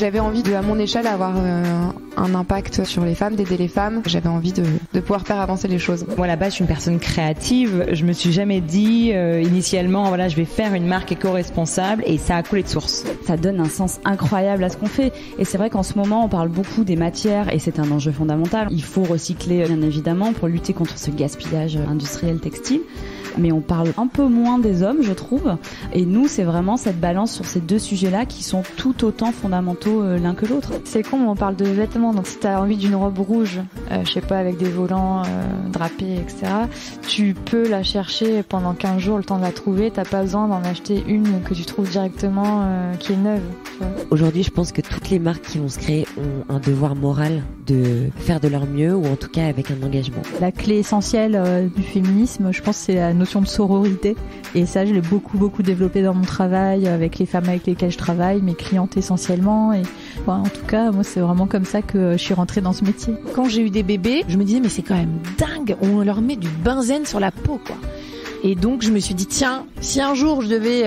J'avais envie à mon échelle, avoir un impact sur les femmes, d'aider les femmes. J'avais envie de pouvoir faire avancer les choses. Moi, à la base, je suis une personne créative. Je me suis jamais dit, initialement, voilà, je vais faire une marque éco-responsable, et ça a coulé de source. Ça donne un sens incroyable à ce qu'on fait. Et c'est vrai qu'en ce moment, on parle beaucoup des matières, et c'est un enjeu fondamental. Il faut recycler, bien évidemment, pour lutter contre ce gaspillage industriel textile. Mais on parle un peu moins des hommes, je trouve. Et nous, c'est vraiment cette balance sur ces deux sujets-là qui sont tout autant fondamentaux l'un que l'autre. C'est con, on parle de vêtements. Donc si t'as envie d'une robe rouge, je sais pas, avec des volants drapés, etc., tu peux la chercher pendant 15 jours, le temps de la trouver. T'as pas besoin d'en acheter une que tu trouves directement, qui est neuve. Aujourd'hui, je pense que toutes les marques qui vont se créer ont un devoir moral de faire de leur mieux, ou en tout cas avec un engagement. La clé essentielle du féminisme, je pense, c'est la notion de sororité. Et ça, je l'ai beaucoup développé dans mon travail, avec les femmes avec lesquelles je travaille, mes clientes essentiellement. Et en tout cas, moi, c'est vraiment comme ça que je suis rentrée dans ce métier. Quand j'ai eu des bébés, je me disais, mais c'est quand même dingue, on leur met du benzène sur la peau, quoi. Et donc je me suis dit, tiens, si un jour je devais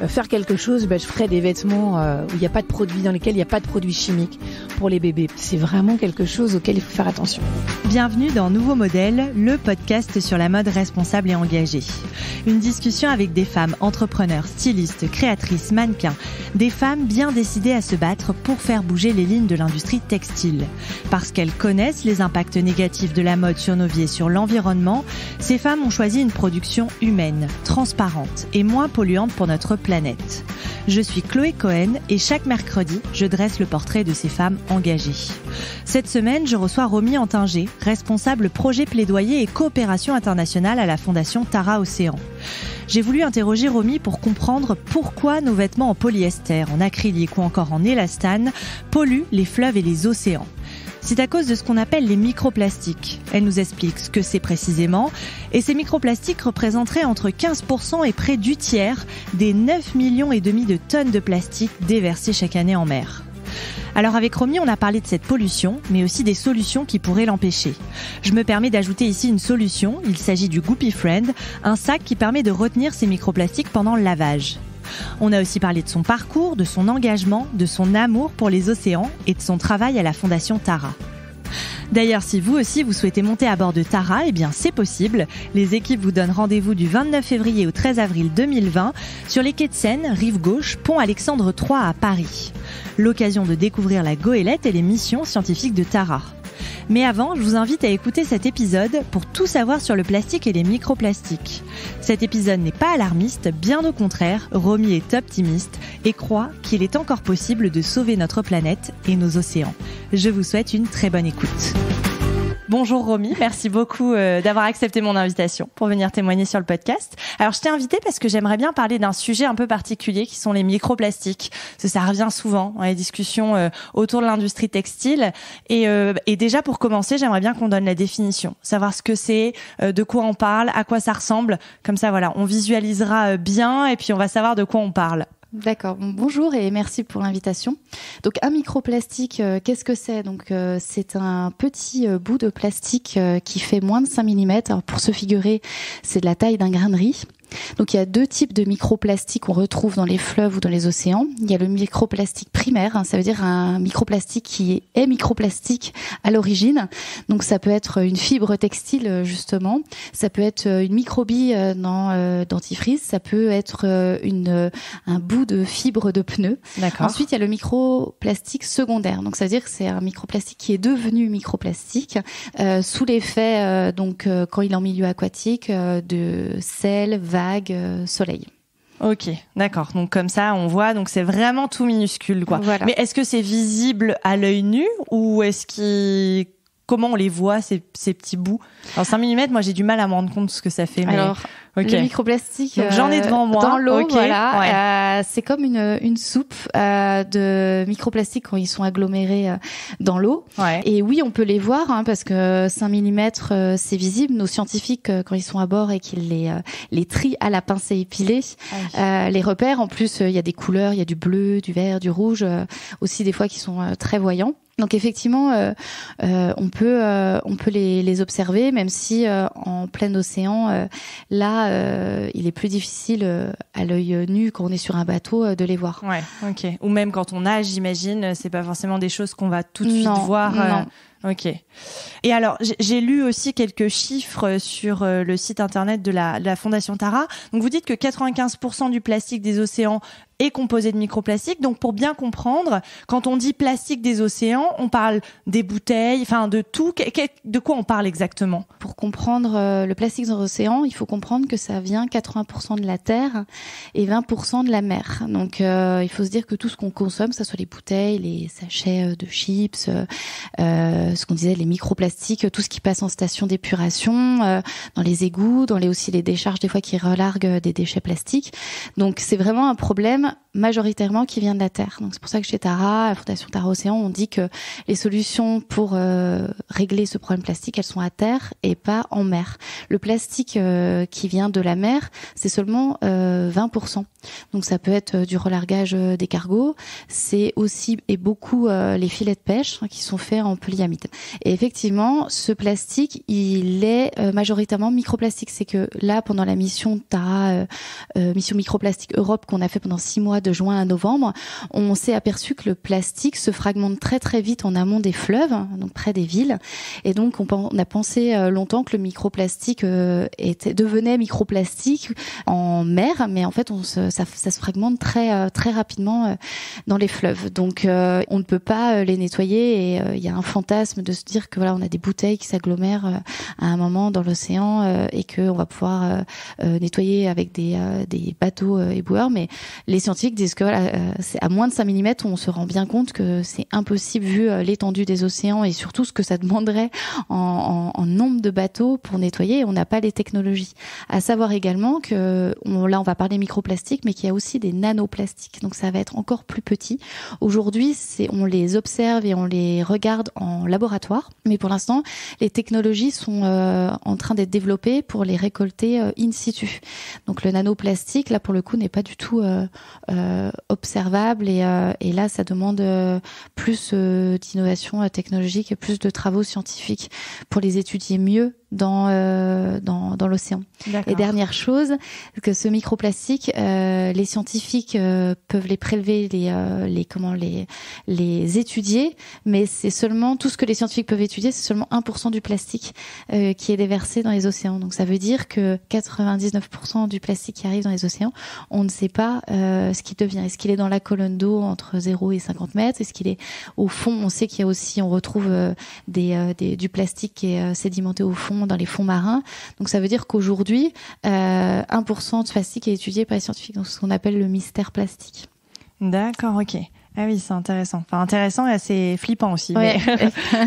faire quelque chose, je ferais des vêtements où il n'y a pas de produits, dans lesquels il n'y a pas de produits chimiques pour les bébés. C'est vraiment quelque chose auquel il faut faire attention. Bienvenue dans Nouveau Modèle, le podcast sur la mode responsable et engagée. Une discussion avec des femmes entrepreneurs, stylistes, créatrices, mannequins, des femmes bien décidées à se battre pour faire bouger les lignes de l'industrie textile. Parce qu'elles connaissent les impacts négatifs de la mode sur nos vies et sur l'environnement, ces femmes ont choisi une production humaine, transparente et moins polluante pour notre planète. Je suis Chloé Cohen et chaque mercredi, je dresse le portrait de ces femmes engagées. Cette semaine, je reçois Romy Antinger, responsable projet plaidoyer et coopération internationale à la Fondation Tara Océan. J'ai voulu interroger Romy pour comprendre pourquoi nos vêtements en polyester, en acrylique ou encore en élastane polluent les fleuves et les océans. C'est à cause de ce qu'on appelle les microplastiques. Elle nous explique ce que c'est précisément. Et ces microplastiques représenteraient entre 15% et près du tiers des 9,5 millions de tonnes de plastique déversées chaque année en mer. Alors avec Romy, on a parlé de cette pollution, mais aussi des solutions qui pourraient l'empêcher. Je me permets d'ajouter ici une solution. Il s'agit du Goopy Friend, un sac qui permet de retenir ces microplastiques pendant le lavage. On a aussi parlé de son parcours, de son engagement, de son amour pour les océans et de son travail à la Fondation Tara. D'ailleurs, si vous aussi vous souhaitez monter à bord de Tara, eh bien c'est possible. Les équipes vous donnent rendez-vous du 29 février au 13 avril 2020 sur les quais de Seine, rive gauche, pont Alexandre III à Paris. L'occasion de découvrir la goélette et les missions scientifiques de Tara. Mais avant, je vous invite à écouter cet épisode pour tout savoir sur le plastique et les microplastiques. Cet épisode n'est pas alarmiste, bien au contraire, Romy est optimiste et croit qu'il est encore possible de sauver notre planète et nos océans. Je vous souhaite une très bonne écoute. Bonjour Romy, merci beaucoup d'avoir accepté mon invitation pour venir témoigner sur le podcast. Alors je t'ai invitée parce que j'aimerais bien parler d'un sujet un peu particulier qui sont les microplastiques. Parce que ça revient souvent dans les discussions autour de l'industrie textile. Et déjà pour commencer, j'aimerais bien qu'on donne la définition, savoir ce que c'est, de quoi on parle, à quoi ça ressemble. Comme ça voilà, on visualisera bien et puis on va savoir de quoi on parle. D'accord. Bonjour et merci pour l'invitation. Donc un microplastique, qu'est-ce que c'est ? Donc c'est un petit bout de plastique qui fait moins de 5 mm. Alors pour se figurer, c'est de la taille d'un grain de riz. Donc il y a deux types de microplastiques qu'on retrouve dans les fleuves ou dans les océans. Il y a le microplastique primaire, ça veut dire un microplastique qui est microplastique à l'origine. Donc ça peut être une fibre textile justement, ça peut être une microbille dans dentifrice, ça peut être un bout de fibre de pneu. D'accord. Ensuite il y a le microplastique secondaire. Donc ça veut dire que c'est un microplastique qui est devenu microplastique sous l'effet quand il est en milieu aquatique de sel, vagues, soleil. Ok, d'accord. Donc comme ça, on voit, donc c'est vraiment tout minuscule, quoi. Voilà. Mais est-ce que c'est visible à l'œil nu ou comment on les voit, ces petits bouts? Alors 5 mm, moi j'ai du mal à me rendre compte de ce que ça fait. Mais... Alors, okay. Le microplastique donc, j'en ai devant moi. Dans l'eau, okay. voilà. Ouais. C'est comme une soupe de microplastiques quand ils sont agglomérés dans l'eau. Ouais. Et oui, on peut les voir parce que 5 mm, c'est visible. Nos scientifiques, quand ils sont à bord et qu'ils les trient à la pince épilée, les repèrent. En plus, il y a des couleurs, il y a du bleu, du vert, du rouge, aussi des fois qui sont très voyants. Donc effectivement, on peut les observer, même si en plein océan, là là, il est plus difficile à l'œil nu quand on est sur un bateau de les voir. Ouais, ok. Ou même quand on nage, j'imagine, c'est pas forcément des choses qu'on va tout de suite voir. Non. Ok. Et alors, j'ai lu aussi quelques chiffres sur le site internet de la Fondation Tara. Donc, vous dites que 95% du plastique des océans est composé de microplastiques. Donc, pour bien comprendre, quand on dit plastique des océans, on parle des bouteilles, enfin de tout. De quoi on parle exactement? Pour comprendre le plastique dans l'océan, il faut comprendre que ça vient 80% de la terre et 20% de la mer. Donc, il faut se dire que tout ce qu'on consomme, que ce soit les bouteilles, les sachets de chips, ce qu'on disait, les microplastiques, tout ce qui passe en station d'épuration, dans les égouts, aussi les décharges des fois qui relarguent des déchets plastiques. Donc c'est vraiment un problème majoritairement qui vient de la terre. Donc c'est pour ça que chez Tara, la Fondation Tara Océan, on dit que les solutions pour régler ce problème plastique, elles sont à terre et pas en mer. Le plastique qui vient de la mer, c'est seulement 20%. Donc ça peut être du relargage des cargos, c'est aussi et beaucoup les filets de pêche qui sont faits en polyamide. Et effectivement, ce plastique, il est majoritairement microplastique. C'est que là, pendant la mission Tara, mission microplastique Europe qu'on a fait pendant 6 mois de juin à novembre, on s'est aperçu que le plastique se fragmente très très vite en amont des fleuves, donc près des villes. Et donc on a pensé longtemps que le microplastique devenait microplastique en mer, mais en fait ça se fragmente très très rapidement dans les fleuves. Donc on ne peut pas les nettoyer et il y a un fantasme de se dire que voilà, on a des bouteilles qui s'agglomèrent à un moment dans l'océan et que on va pouvoir nettoyer avec des bateaux éboueurs, mais les scientifiques disent que voilà, c'est à moins de 5 mm, on se rend bien compte que c'est impossible vu l'étendue des océans et surtout ce que ça demanderait en nombre de bateaux pour nettoyer, et on n'a pas les technologies. À savoir également que là on va parler microplastiques, mais qu'il y a aussi des nanoplastiques, donc ça va être encore plus petit. Aujourd'hui, on les observe et on les regarde en laboratoire, mais pour l'instant les technologies sont en train d'être développées pour les récolter in situ. Donc le nanoplastique là pour le coup n'est pas du tout observable et là ça demande plus d'innovation technologique et plus de travaux scientifiques pour les étudier mieux dans l'océan. D'accord. Et dernière chose, que ce microplastique, les scientifiques peuvent les prélever, les étudier, mais c'est seulement tout ce que les scientifiques peuvent étudier, c'est seulement 1% du plastique qui est déversé dans les océans. Donc ça veut dire que 99% du plastique qui arrive dans les océans, on ne sait pas ce qu'il devient. Est-ce qu'il est dans la colonne d'eau entre 0 et 50 mètres? Est-ce qu'il est au fond? On sait qu'il y a aussi, on retrouve du plastique qui est sédimenté au fond dans les fonds marins. Donc ça veut dire qu'aujourd'hui, 1% de plastique est étudié par les scientifiques, donc ce qu'on appelle le mystère plastique. D'accord, ok. Ah oui, c'est intéressant. Enfin, intéressant et assez flippant aussi, ouais.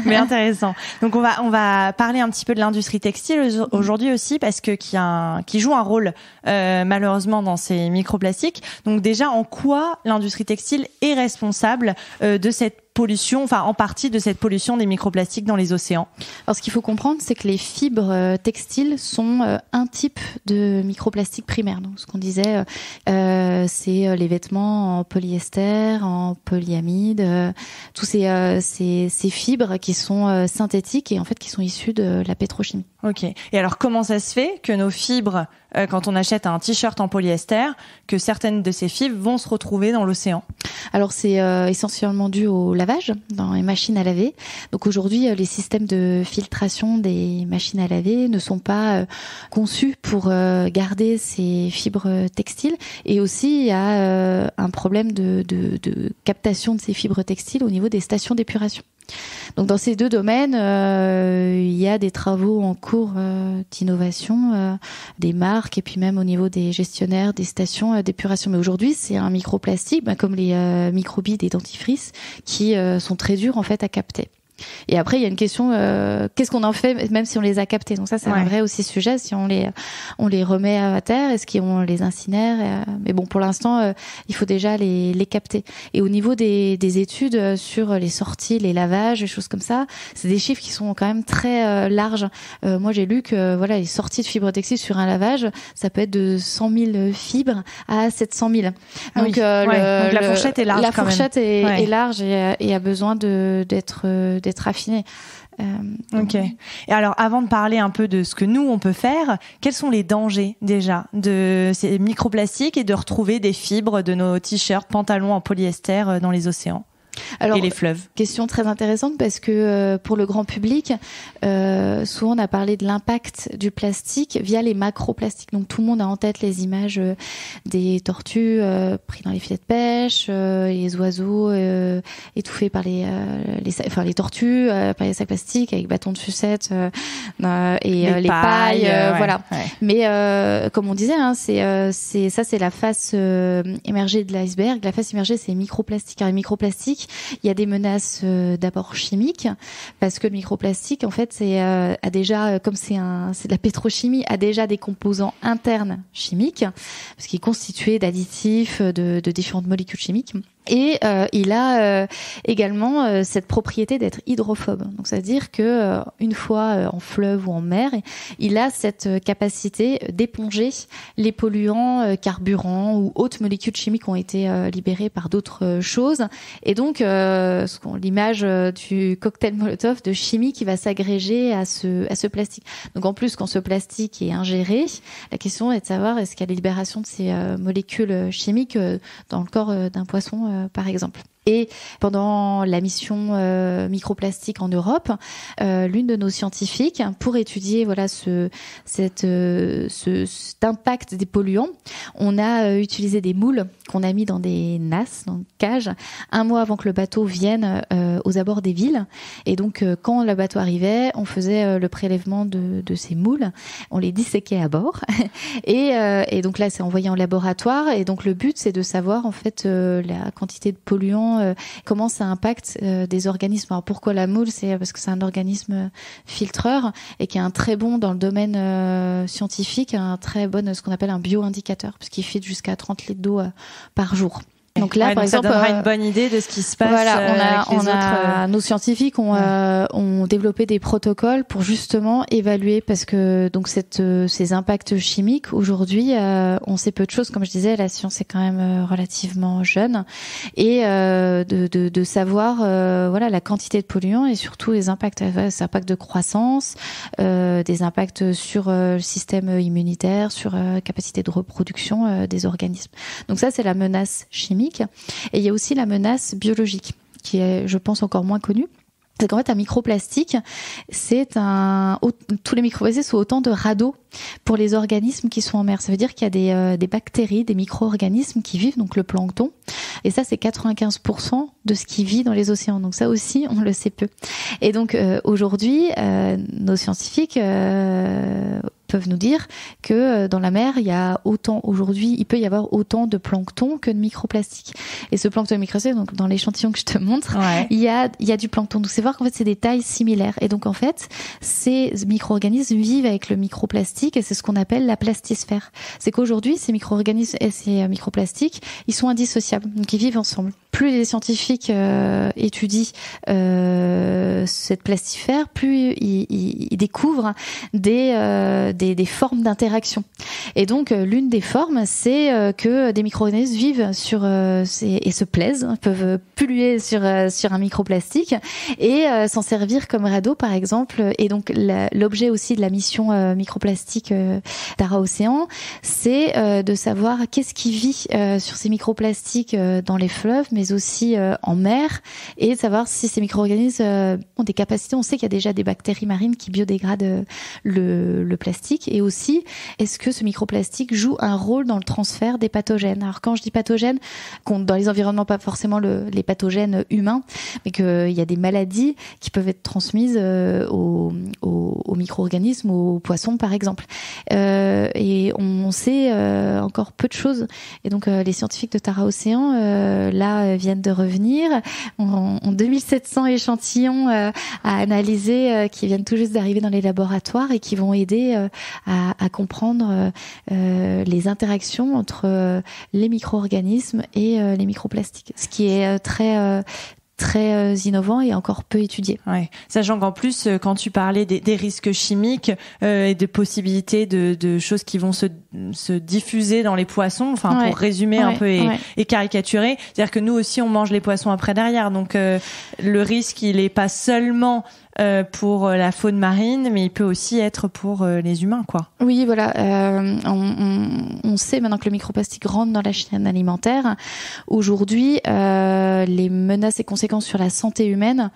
mais intéressant. Donc on va parler un petit peu de l'industrie textile aujourd'hui aussi, parce que qui joue un rôle malheureusement dans ces microplastiques. Donc déjà, en quoi l'industrie textile est responsable de cette pollution, enfin en partie de cette pollution des microplastiques dans les océans? Alors ce qu'il faut comprendre, c'est que les fibres textiles sont un type de microplastique primaire. Donc ce qu'on disait, c'est les vêtements en polyester, en polyamide, tous ces fibres qui sont synthétiques et en fait qui sont issues de la pétrochimie. Ok. Et alors comment ça se fait que nos fibres, quand on achète un t-shirt en polyester, que certaines de ces fibres vont se retrouver dans l'océan? Alors c'est essentiellement dû au lavage dans les machines à laver. Donc aujourd'hui, les systèmes de filtration des machines à laver ne sont pas conçus pour garder ces fibres textiles. Et aussi, il y a un problème de captation de ces fibres textiles au niveau des stations d'épuration. Donc dans ces deux domaines, il y a des travaux en cours d'innovation, des marques et puis même au niveau des gestionnaires des stations d'épuration. Mais aujourd'hui, c'est un microplastique, comme les microbilles des dentifrices, qui sont très durs en fait à capter. Et après, il y a une question, qu'est-ce qu'on en fait même si on les a captés? Donc ça, c'est un vrai aussi sujet, si on les remet à terre, est-ce qu'on les incinère? Mais bon, pour l'instant, il faut déjà les capter. Et au niveau des études sur les sorties, les lavages, les choses comme ça, c'est des chiffres qui sont quand même très larges. Moi, j'ai lu que voilà, les sorties de fibres textiles sur un lavage, ça peut être de 100 000 fibres à 700 000. Donc, donc la fourchette est large. La fourchette est large et a besoin d'être d'être raffiné. Ok. Et alors, avant de parler un peu de ce que nous on peut faire, quels sont les dangers déjà de ces microplastiques et de retrouver des fibres de nos t-shirts, pantalons en polyester dans les océans? Alors, et les fleuves. Question très intéressante parce que pour le grand public, souvent on a parlé de l'impact du plastique via les macroplastiques. Donc tout le monde a en tête les images des tortues pris dans les filets de pêche, les oiseaux étouffés par les tortues par les sacs plastiques avec bâtons de sucette et les pailles, voilà. Ouais. Mais comme on disait, hein, c'est la face émergée de l'iceberg. La face immergée, c'est les microplastiques. Alors, les microplastiques, il y a des menaces d'abord chimiques parce que le microplastique en fait a déjà, comme c'est de la pétrochimie, a déjà des composants internes chimiques parce qu'il est constitué d'additifs, de différentes molécules chimiques. Et il a également cette propriété d'être hydrophobe. Donc ça veut dire que une fois en fleuve ou en mer, il a cette capacité d'éponger les polluants, carburants ou autres molécules chimiques qui ont été libérées par d'autres choses. Et donc l'image du cocktail Molotov de chimie qui va s'agréger à ce plastique. Donc en plus, quand ce plastique est ingéré, la question est de savoir est-ce qu'il y a la libération de ces molécules chimiques dans le corps d'un poisson par exemple. Et pendant la mission microplastique en Europe, l'une de nos scientifiques, pour étudier voilà cet impact des polluants, on a utilisé des moules qu'on a mis dans des nasses, dans des cages, un mois avant que le bateau vienne aux abords des villes. Et donc, quand le bateau arrivait, on faisait le prélèvement de ces moules, on les disséquait à bord. Et donc là, c'est envoyé en laboratoire. Et donc, le but, c'est de savoir en fait la quantité de polluants, comment ça impacte des organismes. Alors pourquoi la moule? C'est parce que c'est un organisme filtreur et qui est un très bon dans le domaine scientifique, un très bon ce qu'on appelle un bioindicateur, parce qu'il filtre jusqu'à 30 litres d'eau par jour. Donc là, par exemple, ça donnera une bonne idée de ce qui se passe. Voilà, nos scientifiques ont développé des protocoles pour justement évaluer, parce que donc ces impacts chimiques aujourd'hui, on sait peu de choses. Comme je disais, la science est quand même relativement jeune, et de savoir voilà la quantité de polluants et surtout les impacts, ces impacts de croissance, des impacts sur le système immunitaire, sur capacité de reproduction des organismes. Donc ça, c'est la menace chimique. Et il y a aussi la menace biologique, qui est, je pense, encore moins connue. C'est qu'en fait, un microplastique, tous les microplastiques sont autant de radeaux pour les organismes qui sont en mer. Ça veut dire qu'il y a des bactéries, des micro-organismes qui vivent, donc le plancton. Et ça, c'est 95% de ce qui vit dans les océans. Donc ça aussi, on le sait peu. Et donc, aujourd'hui, nos scientifiques peuvent nous dire que dans la mer, il peut y avoir autant de plancton que de microplastiques. Et ce plancton et microplastique, donc dans l'échantillon que je te montre, il y a du plancton. Donc c'est voir qu'en fait c'est des tailles similaires. Et donc en fait, ces micro-organismes vivent avec le microplastique et c'est ce qu'on appelle la plastisphère. C'est qu'aujourd'hui, ces micro-organismes et ces microplastiques, ils sont indissociables. Donc ils vivent ensemble. Plus les scientifiques étudient cette plastisphère, plus ils découvrent des formes d'interaction. Et donc, l'une des formes, c'est que des micro-organismes vivent et se plaisent, peuvent polluer sur un microplastique et s'en servir comme radeau, par exemple. Et donc, l'objet aussi de la mission microplastique Tara Océan, c'est de savoir qu'est-ce qui vit sur ces microplastiques dans les fleuves, mais aussi en mer, et de savoir si ces micro-organismes ont des capacités. On sait qu'il y a déjà des bactéries marines qui biodégradent le plastique, et aussi est-ce que ce microplastique joue un rôle dans le transfert des pathogènes. Alors quand je dis pathogènes, dans les environnements, pas forcément les pathogènes humains, mais qu'il y a des maladies qui peuvent être transmises aux micro-organismes, aux poissons par exemple. Et on sait encore peu de choses. Et donc les scientifiques de Tara Océan là viennent de revenir, ont 2700 échantillons à analyser qui viennent tout juste d'arriver dans les laboratoires et qui vont aider à comprendre les interactions entre les micro-organismes et les microplastiques. Ce qui est très très innovant et encore peu étudié. Ouais. Sachant qu'en plus, quand tu parlais des risques chimiques et de possibilités de choses qui vont se diffuser dans les poissons, pour résumer un peu et caricaturer, c'est-à-dire que nous aussi on mange les poissons après derrière, donc le risque il est pas seulement pour la faune marine, mais il peut aussi être pour les humains, quoi. Oui, voilà. On sait maintenant que le microplastique rentre dans la chaîne alimentaire. Aujourd'hui, les menaces et conséquences sur la santé humaine,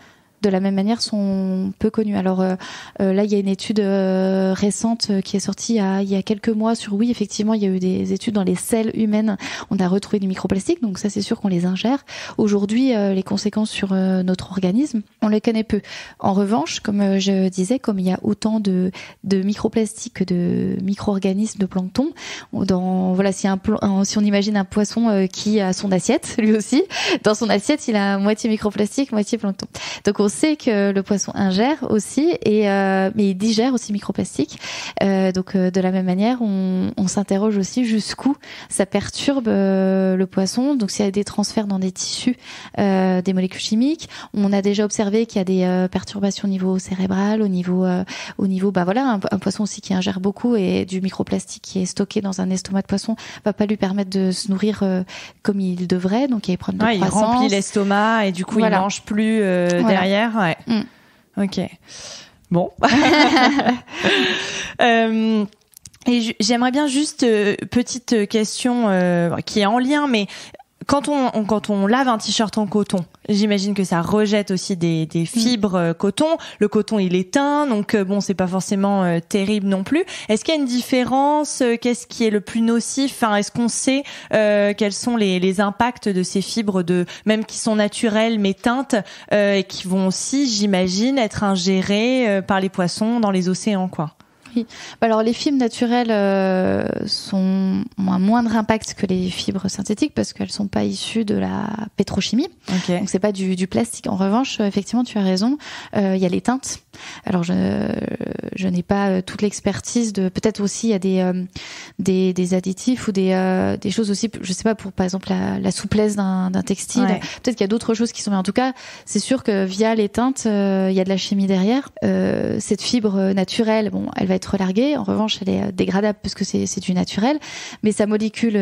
de la même manière, sont peu connues. Alors là, il y a une étude récente qui est sortie il y a quelques mois sur, oui, effectivement, il y a eu des études dans les selles humaines. On a retrouvé des microplastiques, donc ça, c'est sûr qu'on les ingère. Aujourd'hui, les conséquences sur notre organisme, on les connaît peu. En revanche, comme je disais, comme il y a autant de microplastiques que de micro-organismes, de plancton, si on imagine un poisson qui a son assiette, lui aussi, dans son assiette, il a moitié microplastique, moitié plancton. Donc on sait que le poisson ingère aussi, mais il digère aussi microplastique. Donc de la même manière, on s'interroge aussi jusqu'où ça perturbe le poisson. Donc s'il y a des transferts dans des tissus, des molécules chimiques, on a déjà observé qu'il y a des perturbations au niveau cérébral, au niveau un poisson aussi qui ingère beaucoup, et du microplastique qui est stocké dans un estomac de poisson va pas lui permettre de se nourrir comme il devrait. Donc il y a des problèmes de croissance. Il remplit l'estomac et du coup il mange plus derrière. Ouais. Ok. Bon. Et j'aimerais bien juste petite question qui est en lien, mais quand on lave un t-shirt en coton, j'imagine que ça rejette aussi des fibres coton. Le coton, il est teint, donc c'est pas forcément terrible non plus. Est-ce qu'il y a une différence? Qu'est-ce qui est le plus nocif? Est-ce qu'on sait quels sont les impacts de ces fibres, même qui sont naturelles mais teintes, et qui vont aussi, j'imagine, être ingérées par les poissons dans les océans, quoi? Oui. Alors les fibres naturelles ont un moindre impact que les fibres synthétiques parce qu'elles sont pas issues de la pétrochimie. Okay. Donc c'est pas du plastique. En revanche, effectivement, tu as raison. Il y a les teintes. Alors je n'ai pas toute l'expertise de. Peut-être aussi il y a des additifs ou des choses aussi. Je sais pas, pour par exemple la souplesse d'un textile. Ouais. Peut-être qu'il y a d'autres choses qui sont. Mais en tout cas, c'est sûr que via les teintes, il y a de la chimie derrière. Cette fibre naturelle, elle va être relarguée. En revanche, elle est dégradable parce que c'est du naturel. Mais sa molécule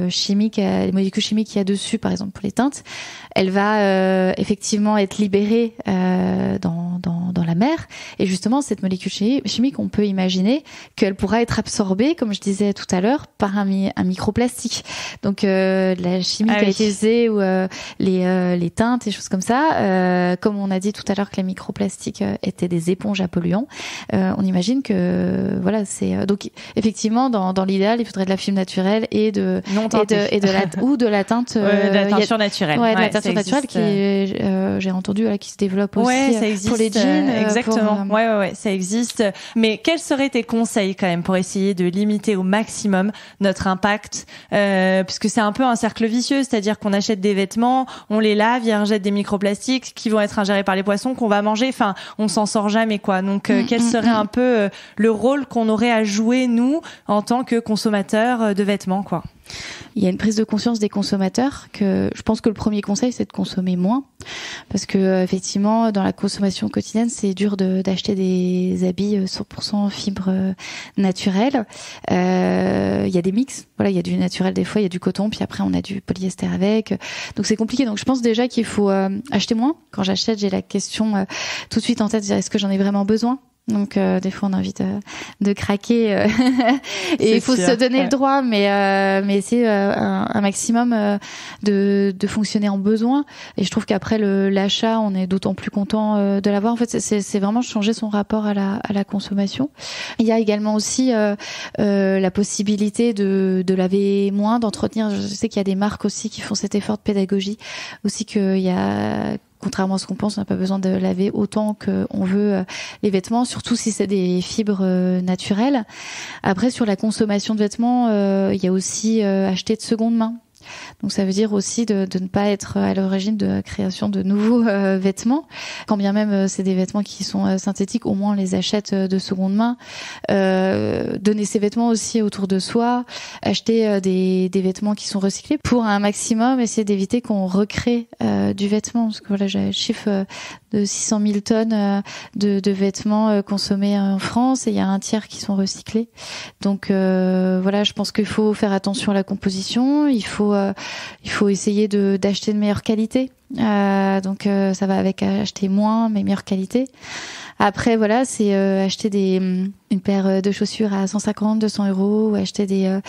chimique, les molécules chimiques qu'il y a dessus, par exemple pour les teintes, elle va effectivement être libérée dans la mer. Et justement, cette molécule chimique, on peut imaginer qu'elle pourra être absorbée, comme je disais tout à l'heure, par un microplastique. Donc la chimie qui a été utilisée ou les teintes et choses comme ça, comme on a dit tout à l'heure que les microplastiques étaient des éponges à polluants, on imagine que c'est donc effectivement dans l'idéal, il faudrait de la fibre naturelle et de la teinte de la teinture naturelle. Ouais, de la teinture naturelle qui j'ai entendu qui se développe aussi ça existe, pour les jeans. Exactement. Ouais, ça existe. Mais quels seraient tes conseils quand même pour essayer de limiter au maximum notre impact, puisque c'est un peu un cercle vicieux, c'est-à-dire qu'on achète des vêtements, on les lave, ils rejettent des microplastiques qui vont être ingérés par les poissons qu'on va manger. Enfin, on s'en sort jamais, quoi. Donc quel serait un peu le rôle qu'on aurait à jouer nous en tant que consommateurs de vêtements, quoi? Il y a une prise de conscience des consommateurs que je pense que le premier conseil, c'est de consommer moins, parce que effectivement, dans la consommation quotidienne, c'est dur d'acheter des habits 100% fibres naturelles. Il y a des mix. Voilà, il y a du naturel des fois, il y a du coton, puis après on a du polyester avec. Donc c'est compliqué. Donc je pense déjà qu'il faut acheter moins. Quand j'achète, j'ai la question tout de suite en tête, est-ce que j'en ai vraiment besoin? Donc des fois on a envie de craquer et il faut se donner le droit, mais essayer un maximum de fonctionner en besoin. Et je trouve qu'après l'achat, on est d'autant plus content de l'avoir. En fait, c'est vraiment changer son rapport à la consommation. Il y a également aussi la possibilité de laver moins, d'entretenir. Je sais qu'il y a des marques aussi qui font cet effort de pédagogie aussi, qu'il y a. Contrairement à ce qu'on pense, on n'a pas besoin de laver autant qu'on veut les vêtements, surtout si c'est des fibres naturelles. Après, sur la consommation de vêtements, il y a aussi acheter de seconde main. Donc ça veut dire aussi de ne pas être à l'origine de la création de nouveaux vêtements. Quand bien même c'est des vêtements qui sont synthétiques, au moins on les achète de seconde main. Donner ses vêtements aussi autour de soi, acheter des vêtements qui sont recyclés pour un maximum essayer d'éviter qu'on recrée du vêtement. Parce que voilà, j'ai le chiffre de 600 000 tonnes de vêtements consommés en France et il y a un tiers qui sont recyclés. Donc voilà, je pense qu'il faut faire attention à la composition, il faut essayer d'acheter de meilleure qualité. Donc ça va avec acheter moins mais meilleure qualité. Après voilà, c'est acheter une paire de chaussures à 150, 200 euros, ou acheter des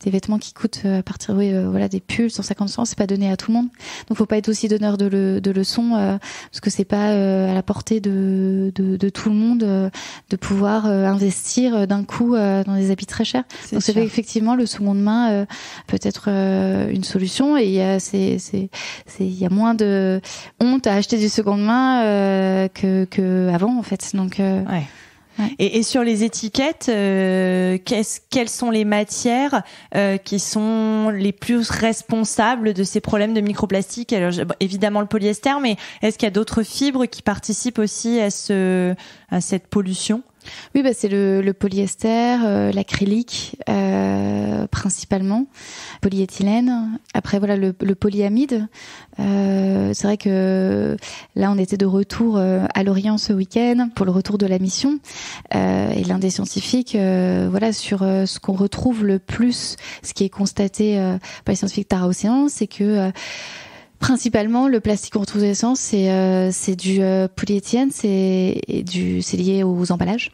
vêtements qui coûtent à partir voilà, des pulls 150, 100, c'est pas donné à tout le monde. Donc faut pas être aussi donneur de leçons parce que c'est pas à la portée de tout le monde de pouvoir investir d'un coup dans des habits très chers. Donc c'est vrai effectivement le seconde main peut être une solution et il y a moins de honte à acheter du seconde main que avant en fait. Donc ouais. Et sur les étiquettes, quelles sont les matières qui sont les plus responsables de ces problèmes de microplastique? Alors évidemment le polyester, mais est-ce qu'il y a d'autres fibres qui participent aussi à cette pollution? Oui, c'est le polyester, l'acrylique principalement, polyéthylène. Après voilà le polyamide. C'est vrai que là on était de retour à Lorient ce week-end pour le retour de la mission et l'un des scientifiques voilà sur ce qu'on retrouve le plus, ce qui est constaté par les scientifiques Tara Océan, c'est que principalement, le plastique qu'on retrouve dans l'essence, c'est du polyéthylène, c'est lié aux emballages,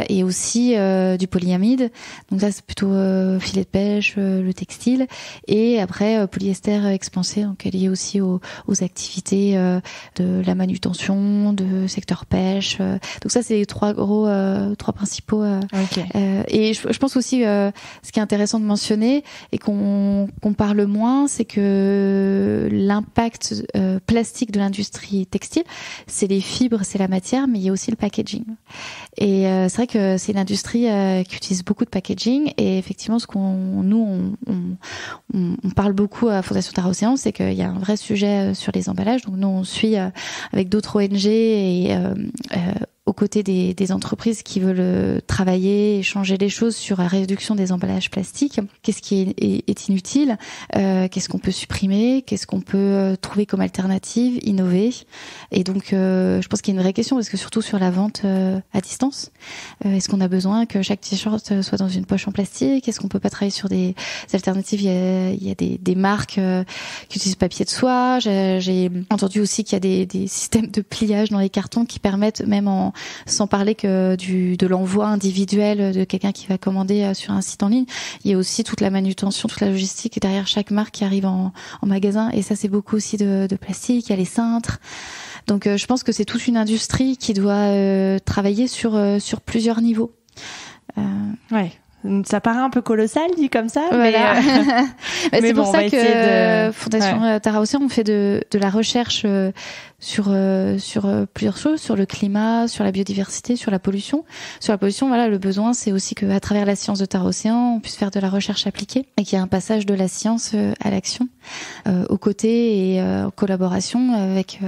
et aussi du polyamide. Donc ça, c'est plutôt filet de pêche, le textile, et après polyester expansé, donc lié aussi aux activités de la manutention, de secteur pêche. Donc ça, c'est les trois principaux. Okay. Et je pense aussi, ce qui est intéressant de mentionner et qu'on parle moins, c'est que l'impact plastique de l'industrie textile, c'est les fibres, c'est la matière, mais il y a aussi le packaging. Et c'est vrai que c'est une industrie qui utilise beaucoup de packaging. Et effectivement, ce on parle beaucoup à Fondation Tara Océan, c'est qu'il y a un vrai sujet sur les emballages. Donc nous, on suit avec d'autres ONG et aux côtés des entreprises qui veulent travailler et changer les choses sur la réduction des emballages plastiques. Qu'est-ce qui est inutile? Qu'est-ce qu'on peut supprimer? Qu'est-ce qu'on peut trouver comme alternative, innover? Et donc, je pense qu'il y a une vraie question, parce que surtout sur la vente à distance, est-ce qu'on a besoin que chaque t-shirt soit dans une poche en plastique? Est-ce qu'on peut pas travailler sur des alternatives? Il y a des marques qui utilisent papier de soie. J'ai entendu aussi qu'il y a des systèmes de pliage dans les cartons qui permettent, même sans parler que de l'envoi individuel de quelqu'un qui va commander sur un site en ligne, il y a aussi toute la manutention, toute la logistique derrière chaque marque qui arrive en magasin, et ça c'est beaucoup aussi de plastique. Il y a les cintres. Donc je pense que c'est toute une industrie qui doit travailler sur plusieurs niveaux. Ouais. Ça paraît un peu colossal dit comme ça, voilà. mais c'est bon, pour ça que Fondation Tara Océan, on fait de la recherche sur plusieurs choses, sur le climat, sur la biodiversité, sur la pollution. Sur la pollution, voilà, le besoin, c'est aussi qu'à travers la science de Tara Océan, on puisse faire de la recherche appliquée et qu'il y ait un passage de la science à l'action, aux côtés et en collaboration avec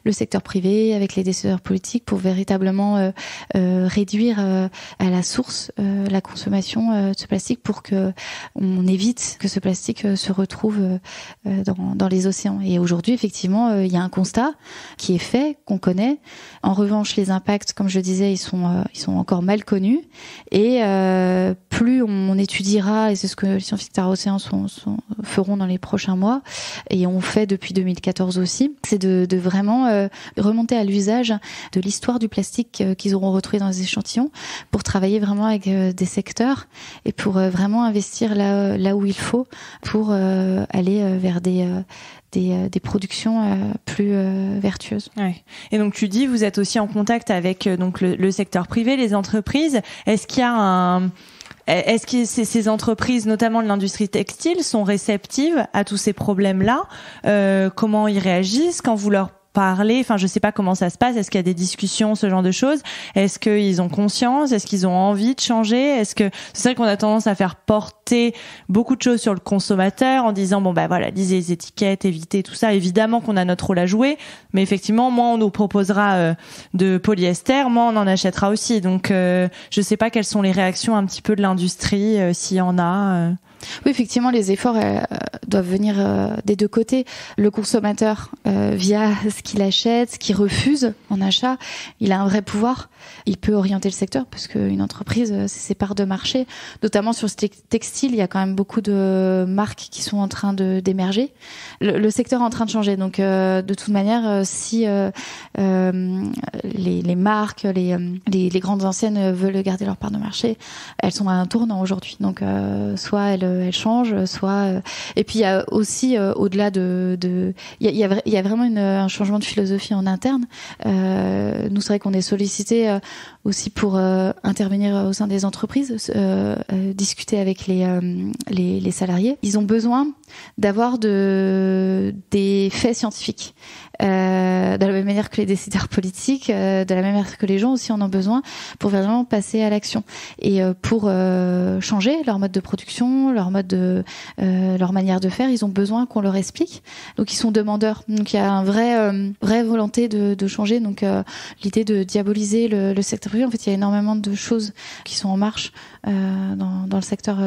le secteur privé, avec les décideurs politiques, pour véritablement réduire à la source la consommation de ce plastique, pour que on évite que ce plastique se retrouve dans les océans. Et aujourd'hui, effectivement, il y a un constat qui est fait, qu'on connaît. En revanche, les impacts, comme je disais, ils sont encore mal connus. Et plus on étudiera, et c'est ce que les scientifiques Tara Océan feront dans les prochains mois, et on fait depuis 2014 aussi, c'est de vraiment remonter à l'usage de l'histoire du plastique qu'ils auront retrouvé dans les échantillons, pour travailler vraiment avec des secteurs et pour vraiment investir là où il faut, pour aller vers des productions plus vertueuses. Ouais. Et donc tu dis, vous êtes aussi en contact avec donc le secteur privé, les entreprises. Est-ce que ces entreprises, notamment de l'industrie textile, sont réceptives à tous ces problèmes-là? Comment ils réagissent quand vous leur parler? Enfin, je sais pas comment ça se passe. Est-ce qu'il y a des discussions, ce genre de choses? Est-ce qu'ils ont conscience? Est-ce qu'ils ont envie de changer? Est-ce que c'est vrai qu'on a tendance à faire porter beaucoup de choses sur le consommateur en disant bon bah voilà, lisez les étiquettes, évitez tout ça. Évidemment qu'on a notre rôle à jouer, mais effectivement, moins on nous proposera de polyester, moins on en achètera aussi. Donc, je sais pas quelles sont les réactions un petit peu de l'industrie, s'il y en a. Oui, effectivement, les efforts doivent venir des deux côtés. Le consommateur, via ce qu'il achète, ce qu'il refuse en achat, il a un vrai pouvoir. Il peut orienter le secteur parce qu'une entreprise, c'est ses parts de marché. Notamment sur ce textile, il y a quand même beaucoup de marques qui sont en train d'émerger. Le secteur est en train de changer. Donc, de toute manière, si les marques, les grandes anciennes veulent garder leur part de marché, elles sont à un tournant aujourd'hui. Donc, soit elles changent, soit et puis il y a aussi au-delà il y a vraiment un changement de philosophie en interne. Nous, c'est vrai qu'on est sollicité aussi pour intervenir au sein des entreprises, discuter avec les salariés. Ils ont besoin d'avoir des faits scientifiques. De la même manière que les décideurs politiques, de la même manière que les gens aussi en ont besoin pour vraiment passer à l'action et pour changer leur mode de production, leur manière de faire. Ils ont besoin qu'on leur explique. Donc ils sont demandeurs. Donc il y a un vraie volonté de changer. Donc l'idée de diaboliser le secteur privé, en fait il y a énormément de choses qui sont en marche dans le secteur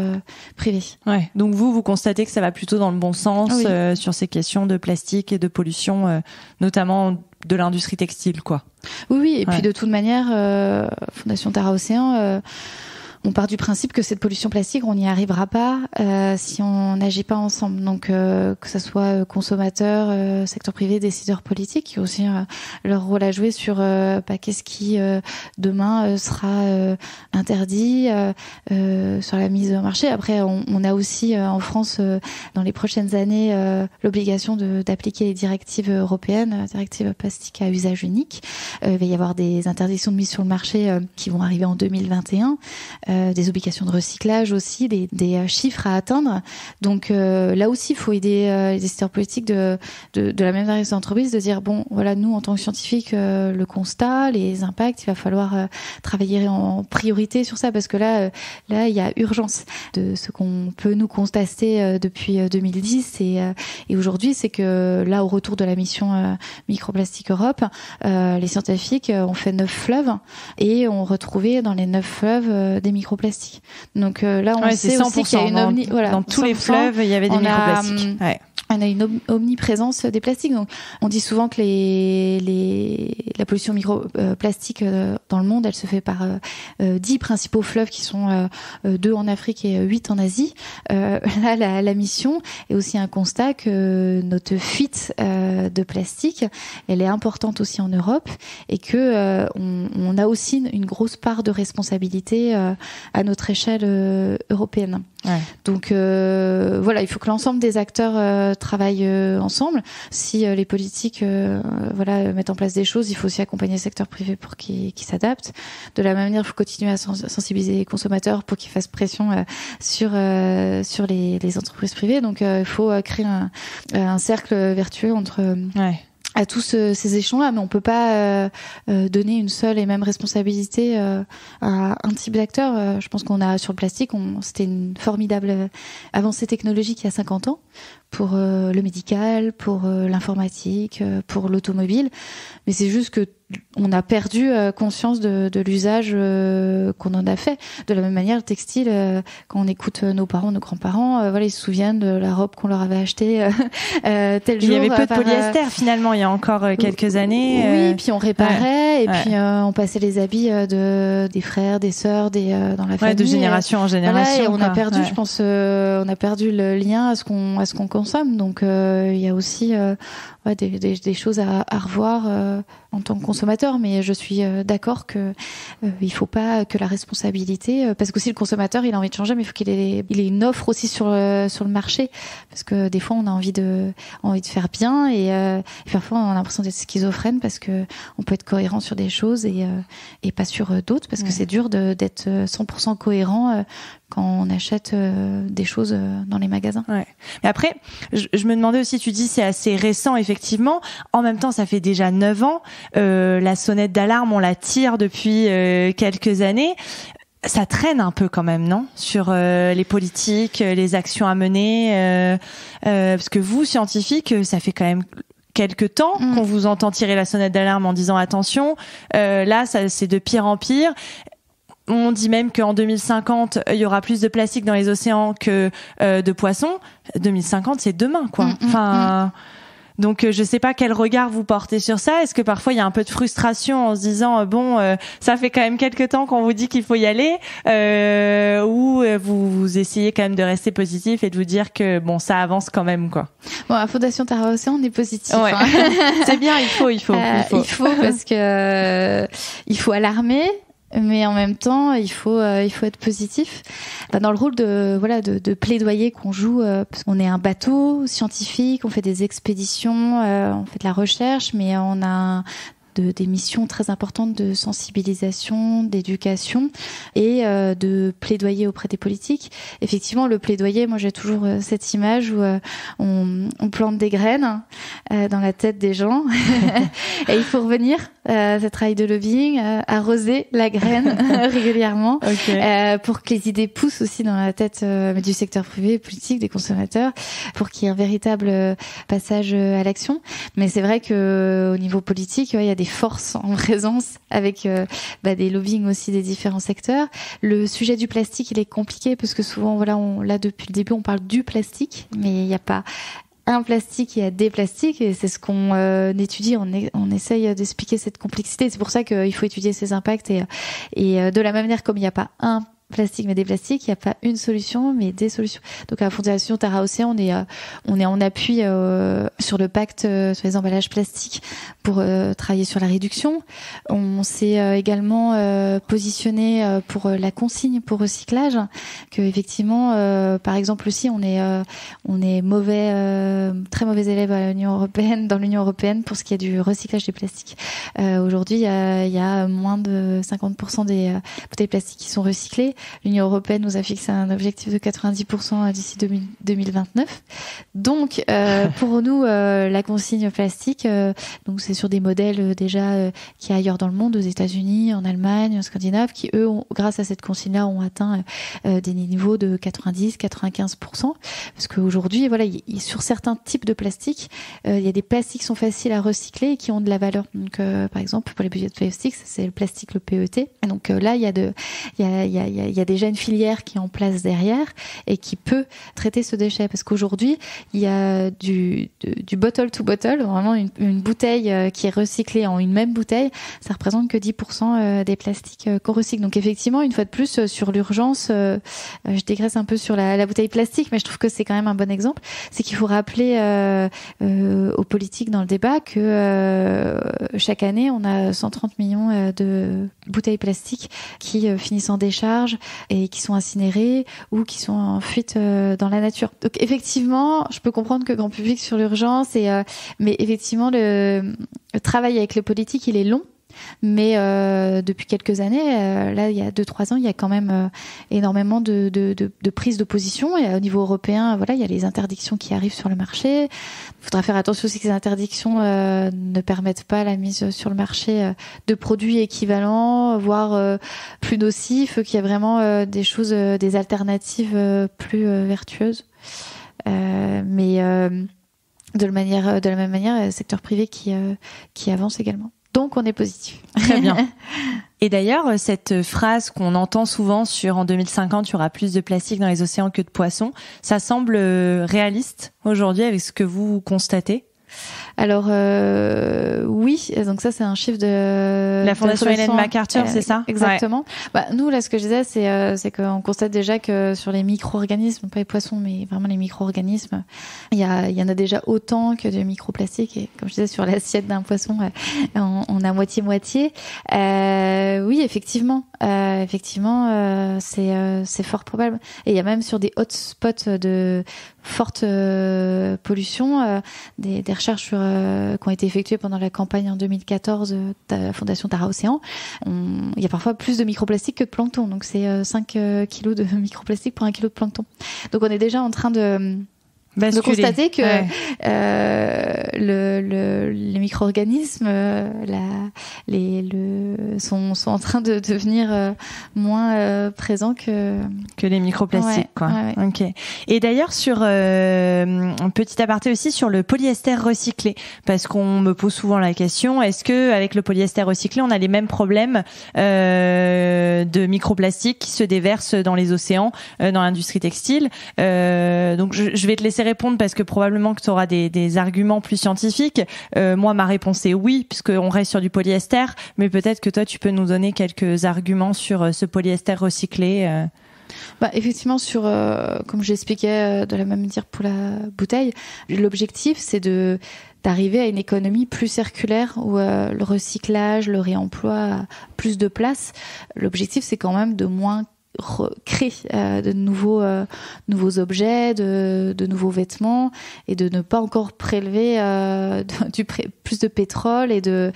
privé. Ouais. Donc vous constatez que ça va plutôt dans le bon sens oui. Sur ces questions de plastique et de pollution, notamment de l'industrie textile, quoi. Oui, et puis de toute manière, Fondation Tara Océan, on part du principe que cette pollution plastique, on n'y arrivera pas si on n'agit pas ensemble. Donc que ça soit consommateurs, secteur privé, décideurs politiques, qui ont aussi leur rôle à jouer sur qu'est-ce qui demain sera interdit sur la mise au marché. Après, on a aussi en France, dans les prochaines années, l'obligation d'appliquer les directives européennes, directives plastique à usage unique. Il va y avoir des interdictions de mise sur le marché qui vont arriver en 2021. Des obligations de recyclage aussi, des chiffres à atteindre. Donc là aussi, il faut aider les décideurs politiques de la même manière que les entreprises, de dire bon, voilà, nous en tant que scientifiques, le constat, les impacts, il va falloir travailler en priorité sur ça parce que là, il y a urgence. De ce qu'on peut nous constater depuis 2010 et aujourd'hui, c'est que là, au retour de la mission Microplastique Europe, les scientifiques ont fait 9 fleuves et ont retrouvé dans les 9 fleuves des microplastiques. Donc là, on sait aussi qu'il y a une dans tous les fleuves, il y avait des microplastiques. On a une omniprésence des plastiques. Donc, on dit souvent que la pollution microplastique dans le monde, elle se fait par 10 principaux fleuves qui sont 2 en Afrique et 8 en Asie. Là, la mission est aussi un constat que notre fuite de plastique, elle est importante aussi en Europe et que on a aussi une grosse part de responsabilité à notre échelle européenne. Ouais. Donc voilà, il faut que l'ensemble des acteurs travaillent ensemble. Si les politiques mettent en place des choses, il faut aussi accompagner le secteur privé pour qu'il s'adapte. De la même manière, il faut continuer à sensibiliser les consommateurs pour qu'ils fassent pression sur les entreprises privées. Donc il faut créer un cercle vertueux entre à tous ces échelons-là, mais on peut pas donner une seule et même responsabilité à un type d'acteur. Je pense qu'on a sur le plastique, c'était une formidable avancée technologique il y a 50 ans pour le médical, pour l'informatique, pour l'automobile, mais c'est juste que on a perdu conscience de l'usage qu'on en a fait. De la même manière, le textile, quand on écoute nos parents, nos grands-parents, ils se souviennent de la robe qu'on leur avait achetée tel jour. Il y avait peu de polyester finalement il y a encore quelques années. Oui, puis on réparait et puis on passait les habits des frères, des sœurs, dans la famille. De génération en génération. Et on a perdu, je pense, on a perdu le lien à ce qu'on consomme. Donc il y a aussi des choses à revoir en tant que consommateur. consommateur, mais je suis d'accord que il faut pas que la responsabilité, parce que si le consommateur il a envie de changer, mais il faut qu'il ait une offre aussi sur le marché, parce que des fois on a envie de faire bien et parfois on a l'impression d'être schizophrène parce que on peut être cohérent sur des choses et pas sur d'autres, parce que c'est dur d'être 100% cohérent quand on achète des choses dans les magasins. Ouais. Mais après, je me demandais aussi, tu dis c'est assez récent effectivement. En même temps, ça fait déjà 9 ans. La sonnette d'alarme, on la tire depuis quelques années. Ça traîne un peu quand même, non ? Sur les politiques, les actions à mener. Parce que vous, scientifiques, ça fait quand même quelque temps qu'on vous entend tirer la sonnette d'alarme en disant attention. Là, c'est de pire en pire. On dit même qu'en 2050, il y aura plus de plastique dans les océans que de poissons. 2050, c'est demain, quoi. Donc, je sais pas quel regard vous portez sur ça. Est-ce que parfois il y a un peu de frustration en se disant ça fait quand même quelques temps qu'on vous dit qu'il faut y aller, ou vous essayez quand même de rester positif et de vous dire que ça avance quand même, quoi. Bon, à Fondation Terra Océan, on est positif. Ouais. C'est bien, il faut. Il faut parce que il faut alarmer. Mais en même temps, il faut être positif. Dans le rôle de plaidoyer qu'on joue, parce qu'on est un bateau scientifique, on fait des expéditions, on fait de la recherche, mais on a des missions très importantes de sensibilisation, d'éducation et de plaidoyer auprès des politiques. Effectivement, le plaidoyer, moi j'ai toujours cette image où on plante des graines dans la tête des gens et il faut revenir, ce travail de lobbying, arroser la graine régulièrement pour que les idées poussent aussi dans la tête du secteur privé, politique, des consommateurs, pour qu'il y ait un véritable passage à l'action. Mais c'est vrai que au niveau politique, il y a des forces en présence avec des lobbying aussi des différents secteurs. Le sujet du plastique, il est compliqué parce que souvent, là depuis le début, on parle du plastique, mais il n'y a pas un plastique, il y a des plastiques et c'est ce qu'on étudie. On essaye d'expliquer cette complexité. C'est pour ça qu'il faut étudier ces impacts et de la même manière comme il n'y a pas un plastique mais des plastiques, il n'y a pas une solution mais des solutions. Donc à la Fondation Terra Océan, on est en appui sur le pacte sur les emballages plastiques pour travailler sur la réduction. On s'est également positionné pour la consigne pour recyclage, que effectivement par exemple aussi on est très mauvais élève à l'Union européenne, dans l'Union européenne pour ce qui est du recyclage des plastiques. Aujourd'hui, il y a moins de 50% des bouteilles plastiques qui sont recyclées. L'Union européenne nous a fixé un objectif de 90% d'ici 2029. Donc, pour nous, la consigne plastique, donc c'est sur des modèles déjà qui y a ailleurs dans le monde, aux États-Unis, en Allemagne, en Scandinave, qui eux, grâce à cette consigne-là, ont atteint des niveaux de 90-95%. Parce qu'aujourd'hui, sur certains types de plastiques, il y a des plastiques qui sont faciles à recycler et qui ont de la valeur. Donc, par exemple, pour les budgets de plastiques, c'est le plastique, le PET. Et donc là, il y a déjà une filière qui est en place derrière et qui peut traiter ce déchet. Parce qu'aujourd'hui, il y a du bottle to bottle, vraiment une bouteille qui est recyclée en une même bouteille, ça représente que 10% des plastiques qu'on recycle. Donc effectivement, une fois de plus, sur l'urgence, je dégraisse un peu sur la bouteille plastique, mais je trouve que c'est quand même un bon exemple. C'est qu'il faut rappeler aux politiques dans le débat que chaque année, on a 130 millions de bouteilles plastiques qui finissent en décharge et qui sont incinérées ou qui sont en fuite dans la nature. Donc effectivement, je peux comprendre que grand public sur l'urgence, mais effectivement le travail avec les politiques, il est long. Mais depuis quelques années, là il y a 2-3 ans, il y a quand même énormément de prises de position. Et au niveau européen, il y a les interdictions qui arrivent sur le marché. Il faudra faire attention aussi que ces interdictions ne permettent pas la mise sur le marché de produits équivalents, voire plus nocifs, qu'il y a vraiment des choses, des alternatives plus vertueuses. Mais de la même manière, le secteur privé qui avance également. Donc, on est positif. Très bien. Et d'ailleurs, cette phrase qu'on entend souvent sur en 2050, il y aura plus de plastique dans les océans que de poissons, ça semble réaliste aujourd'hui avec ce que vous constatez ? Alors oui, donc ça c'est un chiffre de la Fondation Ellen MacArthur, c'est ça? Exactement. Ouais. Nous là, ce que je disais, c'est qu'on constate déjà que sur les micro-organismes, pas les poissons, mais vraiment les micro-organismes, il y en a déjà autant que de microplastiques. Et comme je disais, sur l'assiette d'un poisson, on a moitié-moitié. Oui, effectivement, c'est fort probable. Et il y a même sur des hotspots de forte pollution, des recherches qui ont été effectuées pendant la campagne en 2014 de la Fondation Tara Océan. Il y a parfois plus de microplastiques que de plancton, donc c'est 5 kilos de microplastiques pour 1 kilo de plancton. Donc on est déjà en train de constater que les micro-organismes sont en train de devenir moins présents que les microplastiques, quoi. Ouais. Ok. Et d'ailleurs sur un petit aparté aussi sur le polyester recyclé, parce qu'on me pose souvent la question, est-ce que avec le polyester recyclé on a les mêmes problèmes de microplastiques qui se déversent dans les océans, dans l'industrie textile? Donc je vais te laisser répondre parce que probablement que tu auras des arguments plus scientifiques. Moi, ma réponse est oui, puisqu'on reste sur du polyester, mais peut-être que toi, tu peux nous donner quelques arguments sur ce polyester recyclé. Effectivement, comme j'expliquais de la même manière pour la bouteille, l'objectif, c'est d'arriver à une économie plus circulaire où le recyclage, le réemploi a plus de place. L'objectif, c'est quand même de moins créer de nouveaux objets, de nouveaux vêtements, et de ne pas encore prélever plus de pétrole et de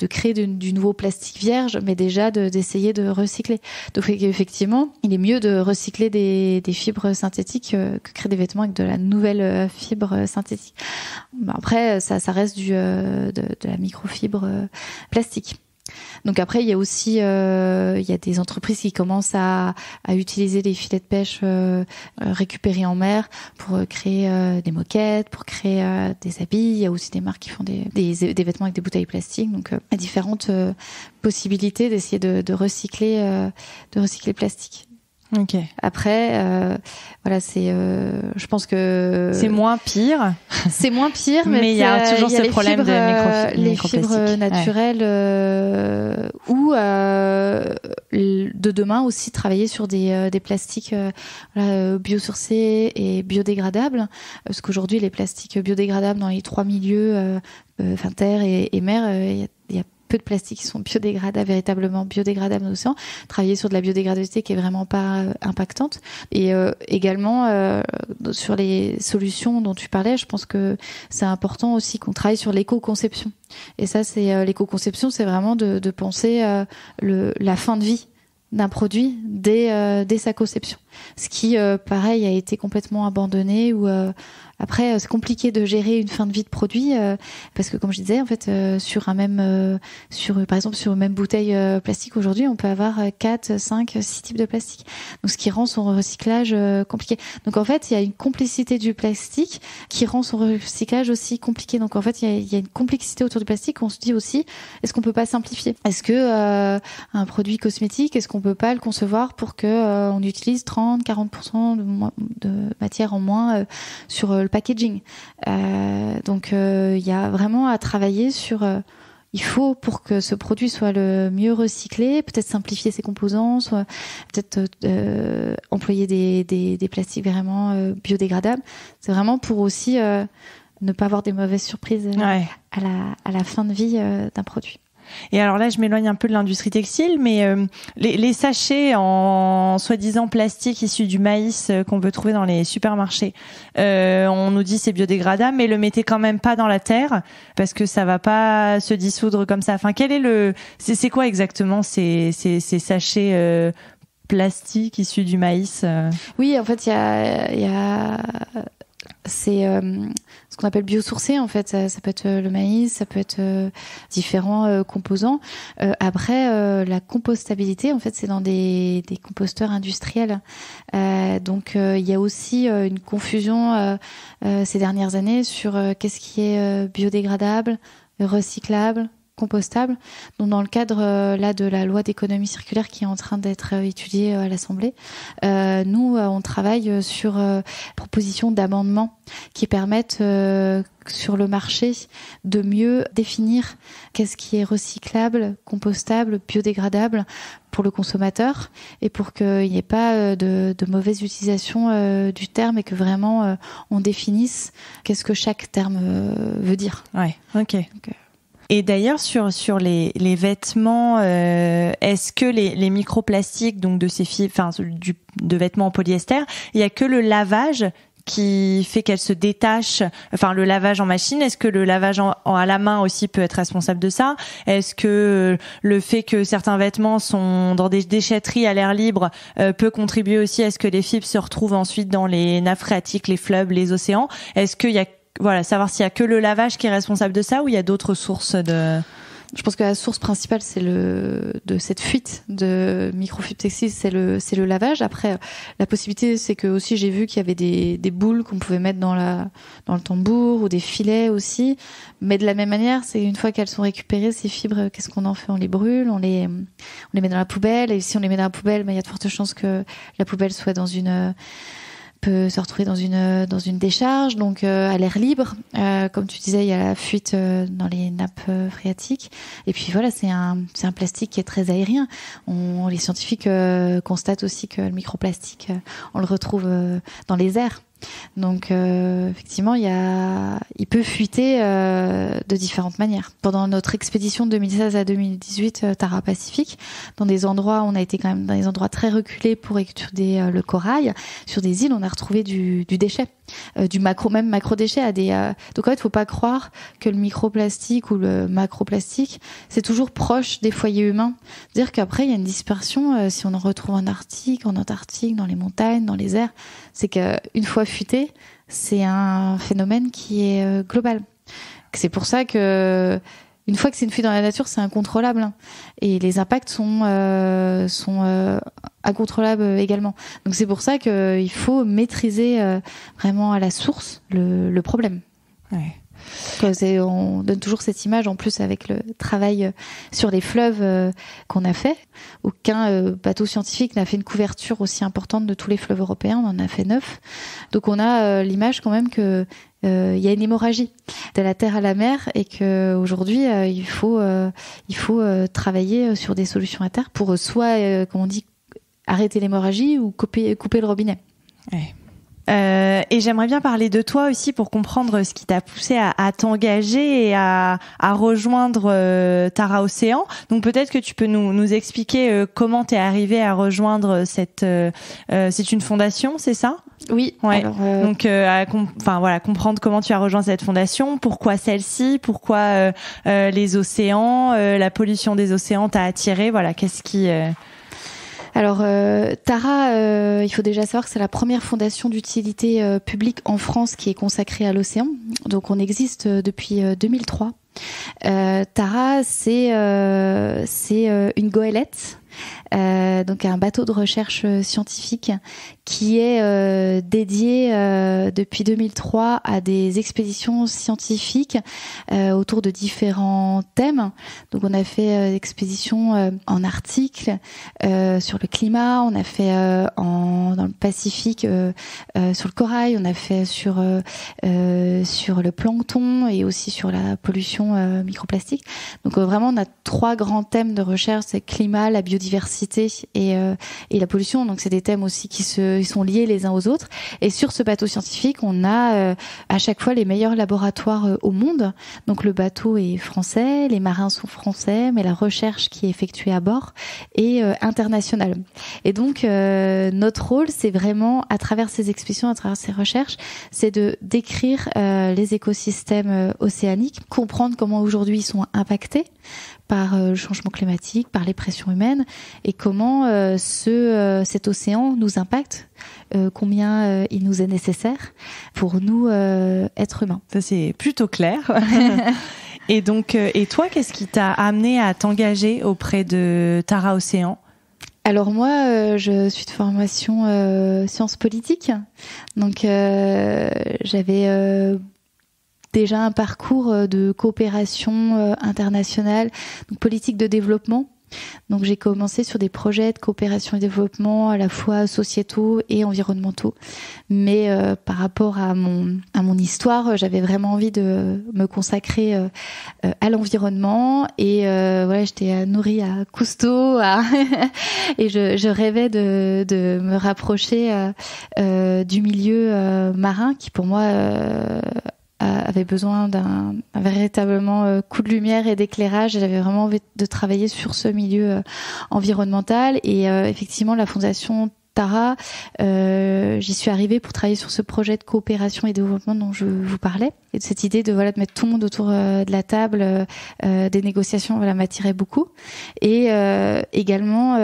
créer du nouveau plastique vierge, mais déjà d'essayer de recycler. Donc effectivement, il est mieux de recycler des fibres synthétiques que créer des vêtements avec de la nouvelle fibre synthétique. Après, ça reste de la microfibre plastique. Donc après, il y a aussi il y a des entreprises qui commencent à utiliser les filets de pêche récupérés en mer pour créer des moquettes, pour créer des habits. Il y a aussi des marques qui font des vêtements avec des bouteilles plastiques. Donc il y a différentes possibilités d'essayer de recycler le plastique. Ok. Après, je pense que c'est moins pire. C'est moins pire, mais il y a toujours ce problème de les fibres naturelles ou de demain aussi travailler sur des plastiques biosourcés et biodégradables, parce qu'aujourd'hui les plastiques biodégradables dans les 3 milieux, terre et mer, il y a peu de plastiques qui sont véritablement biodégradables dans l'océan. Travailler sur de la biodégradabilité qui est vraiment pas impactante. Et également sur les solutions dont tu parlais, je pense que c'est important aussi qu'on travaille sur l'éco-conception. Et ça, c'est l'éco-conception, c'est vraiment de penser la fin de vie d'un produit dès sa conception. Ce qui, pareil, a été complètement abandonné ou après, c'est compliqué de gérer une fin de vie de produit parce que, comme je disais, en fait, par exemple, sur une même bouteille plastique aujourd'hui, on peut avoir 4, 5, 6 types de plastique. Donc, ce qui rend son recyclage compliqué. Donc, en fait, il y a une complexité du plastique qui rend son recyclage aussi compliqué. Donc, en fait, il y a une complexité autour du plastique. On se dit aussi, est-ce qu'on peut pas simplifier? Est-ce que un produit cosmétique, est-ce qu'on peut pas le concevoir pour que on utilise 30-40% de matière en moins sur le packaging. Donc il y a vraiment à travailler sur il faut, pour que ce produit soit le mieux recyclé, peut-être simplifier ses composants, soit peut-être employer des plastiques vraiment biodégradables. C'est vraiment pour aussi ne pas avoir des mauvaises surprises à la fin de vie d'un produit. Et alors là, je m'éloigne un peu de l'industrie textile, mais les sachets en soi-disant plastique issus du maïs qu'on peut trouver dans les supermarchés, on nous dit c'est biodégradable, mais le mettez quand même pas dans la terre parce que ça va pas se dissoudre comme ça. Enfin, c'est quoi exactement ces sachets plastiques issus du maïs? Oui, en fait, il y a c'est ce qu'on appelle biosourcé, en fait. Ça peut être le maïs, ça peut être différents composants. Après, la compostabilité, en fait, c'est dans des composteurs industriels. Donc, il y a aussi une confusion ces dernières années sur qu'est-ce qui est biodégradable, recyclable, compostables. Donc dans le cadre là de la loi d'économie circulaire qui est en train d'être étudiée à l'Assemblée, nous on travaille sur proposition d'amendements qui permettent sur le marché de mieux définir qu'est-ce qui est recyclable, compostable, biodégradable pour le consommateur et pour qu'il n'y ait pas de mauvaise utilisation du terme et que vraiment on définisse qu'est-ce que chaque terme veut dire. Ouais, ok. Et d'ailleurs sur les vêtements, est-ce que les microplastiques donc de ces fibres, enfin de vêtements en polyester, il y a que le lavage qui fait qu'elles se détachent, enfin le lavage en machine, est-ce que le lavage à la main aussi peut être responsable de ça? Est-ce que le fait que certains vêtements sont dans des déchetteries à l'air libre peut contribuer aussi à ce que les fibres se retrouvent ensuite dans les nappes phréatiques, les fleuves, les océans? Est-ce qu'il y a savoir s'il y a que le lavage qui est responsable de ça ou il y a d'autres sources de... Je pense que la source principale, c'est de cette fuite de microfibres textiles, c'est le lavage. Après, la possibilité, c'est que aussi j'ai vu qu'il y avait des boules qu'on pouvait mettre dans le tambour ou des filets aussi. Mais de la même manière, c'est une fois qu'elles sont récupérées, ces fibres, qu'est-ce qu'on en fait? On les brûle, on les met dans la poubelle. Et si on les met dans la poubelle, il y a de fortes chances que la poubelle soit peut se retrouver dans une décharge, donc à l'air libre. Comme tu disais, il y a la fuite dans les nappes phréatiques. Et puis voilà, c'est un plastique qui est très aérien. Les scientifiques constatent aussi que le microplastique, on le retrouve dans les airs. Donc effectivement, il peut fuiter de différentes manières. Pendant notre expédition de 2016 à 2018 Tara Pacifique, dans des endroits, on a été quand même dans des endroits très reculés pour étudier le corail. Sur des îles, on a retrouvé du déchet, du macro-déchet. Donc en fait, il faut pas croire que le microplastique ou le macroplastique, c'est toujours proche des foyers humains. C'est-à-dire qu'après, il y a une dispersion. Si on en retrouve en Arctique, en Antarctique, dans les montagnes, dans les airs, c'est qu'une fois fuité, c'est un phénomène qui est global. C'est pour ça que une fois que c'est une fuite dans la nature, c'est incontrôlable. Et les impacts sont incontrôlables également. Donc c'est pour ça qu'il faut maîtriser vraiment à la source le problème. Ouais. On donne toujours cette image en plus avec le travail sur les fleuves qu'on a fait. Aucun bateau scientifique n'a fait une couverture aussi importante de tous les fleuves européens. On en a fait 9. Donc on a l'image quand même que il y a une hémorragie de la terre à la mer et que aujourd'hui il faut travailler sur des solutions à terre pour soit comme on dit arrêter l'hémorragie ou couper le robinet. Ouais. Et j'aimerais bien parler de toi aussi pour comprendre ce qui t'a poussé à t'engager et à rejoindre Tara Océan. Donc peut-être que tu peux nous expliquer comment t'es arrivée à rejoindre c'est une fondation, c'est ça? Oui. Ouais. Alors, donc comprendre comment tu as rejoint cette fondation, pourquoi celle-ci, pourquoi les océans, la pollution des océans t'a attiré, voilà, qu'est-ce qui Alors, Tara, il faut déjà savoir que c'est la première fondation d'utilité publique en France qui est consacrée à l'océan. Donc, on existe depuis 2003. Tara, c'est une goélette. Donc un bateau de recherche scientifique qui est dédié depuis 2003 à des expéditions scientifiques autour de différents thèmes. Donc on a fait expéditions en Arctique sur le climat, on a fait dans le Pacifique sur le corail, on a fait sur le plancton et aussi sur la pollution microplastique. Donc vraiment on a 3 grands thèmes de recherche, c'est le climat, la biodiversité et la pollution. Donc c'est des thèmes aussi qui sont liés les uns aux autres. Et sur ce bateau scientifique, on a à chaque fois les meilleurs laboratoires au monde. Donc le bateau est français, les marins sont français, mais la recherche qui est effectuée à bord est internationale. Et donc notre rôle, c'est vraiment à travers ces expéditions, à travers ces recherches, c'est de décrire les écosystèmes océaniques, comprendre comment aujourd'hui ils sont impactés par le changement climatique, par les pressions humaines, et comment cet océan nous impacte, combien il nous est nécessaire pour nous, êtres humains. Ça, c'est plutôt clair. Et donc, et toi, qu'est-ce qui t'a amené à t'engager auprès de Tara Océan ? Alors moi, je suis de formation sciences politiques, donc j'avais déjà un parcours de coopération internationale, donc politique de développement. Donc j'ai commencé sur des projets de coopération et développement à la fois sociétaux et environnementaux. Mais par rapport à mon histoire, j'avais vraiment envie de me consacrer à l'environnement et voilà, j'étais nourrie à Cousteau et je rêvais de me rapprocher du milieu marin qui pour moi avait besoin d'un véritablement coup de lumière et d'éclairage. J'avais vraiment envie de travailler sur ce milieu environnemental et effectivement la fondation Tara, j'y suis arrivée pour travailler sur ce projet de coopération et développement dont je vous parlais, et de cette idée de mettre tout le monde autour de la table, des négociations, m'attirait beaucoup, et également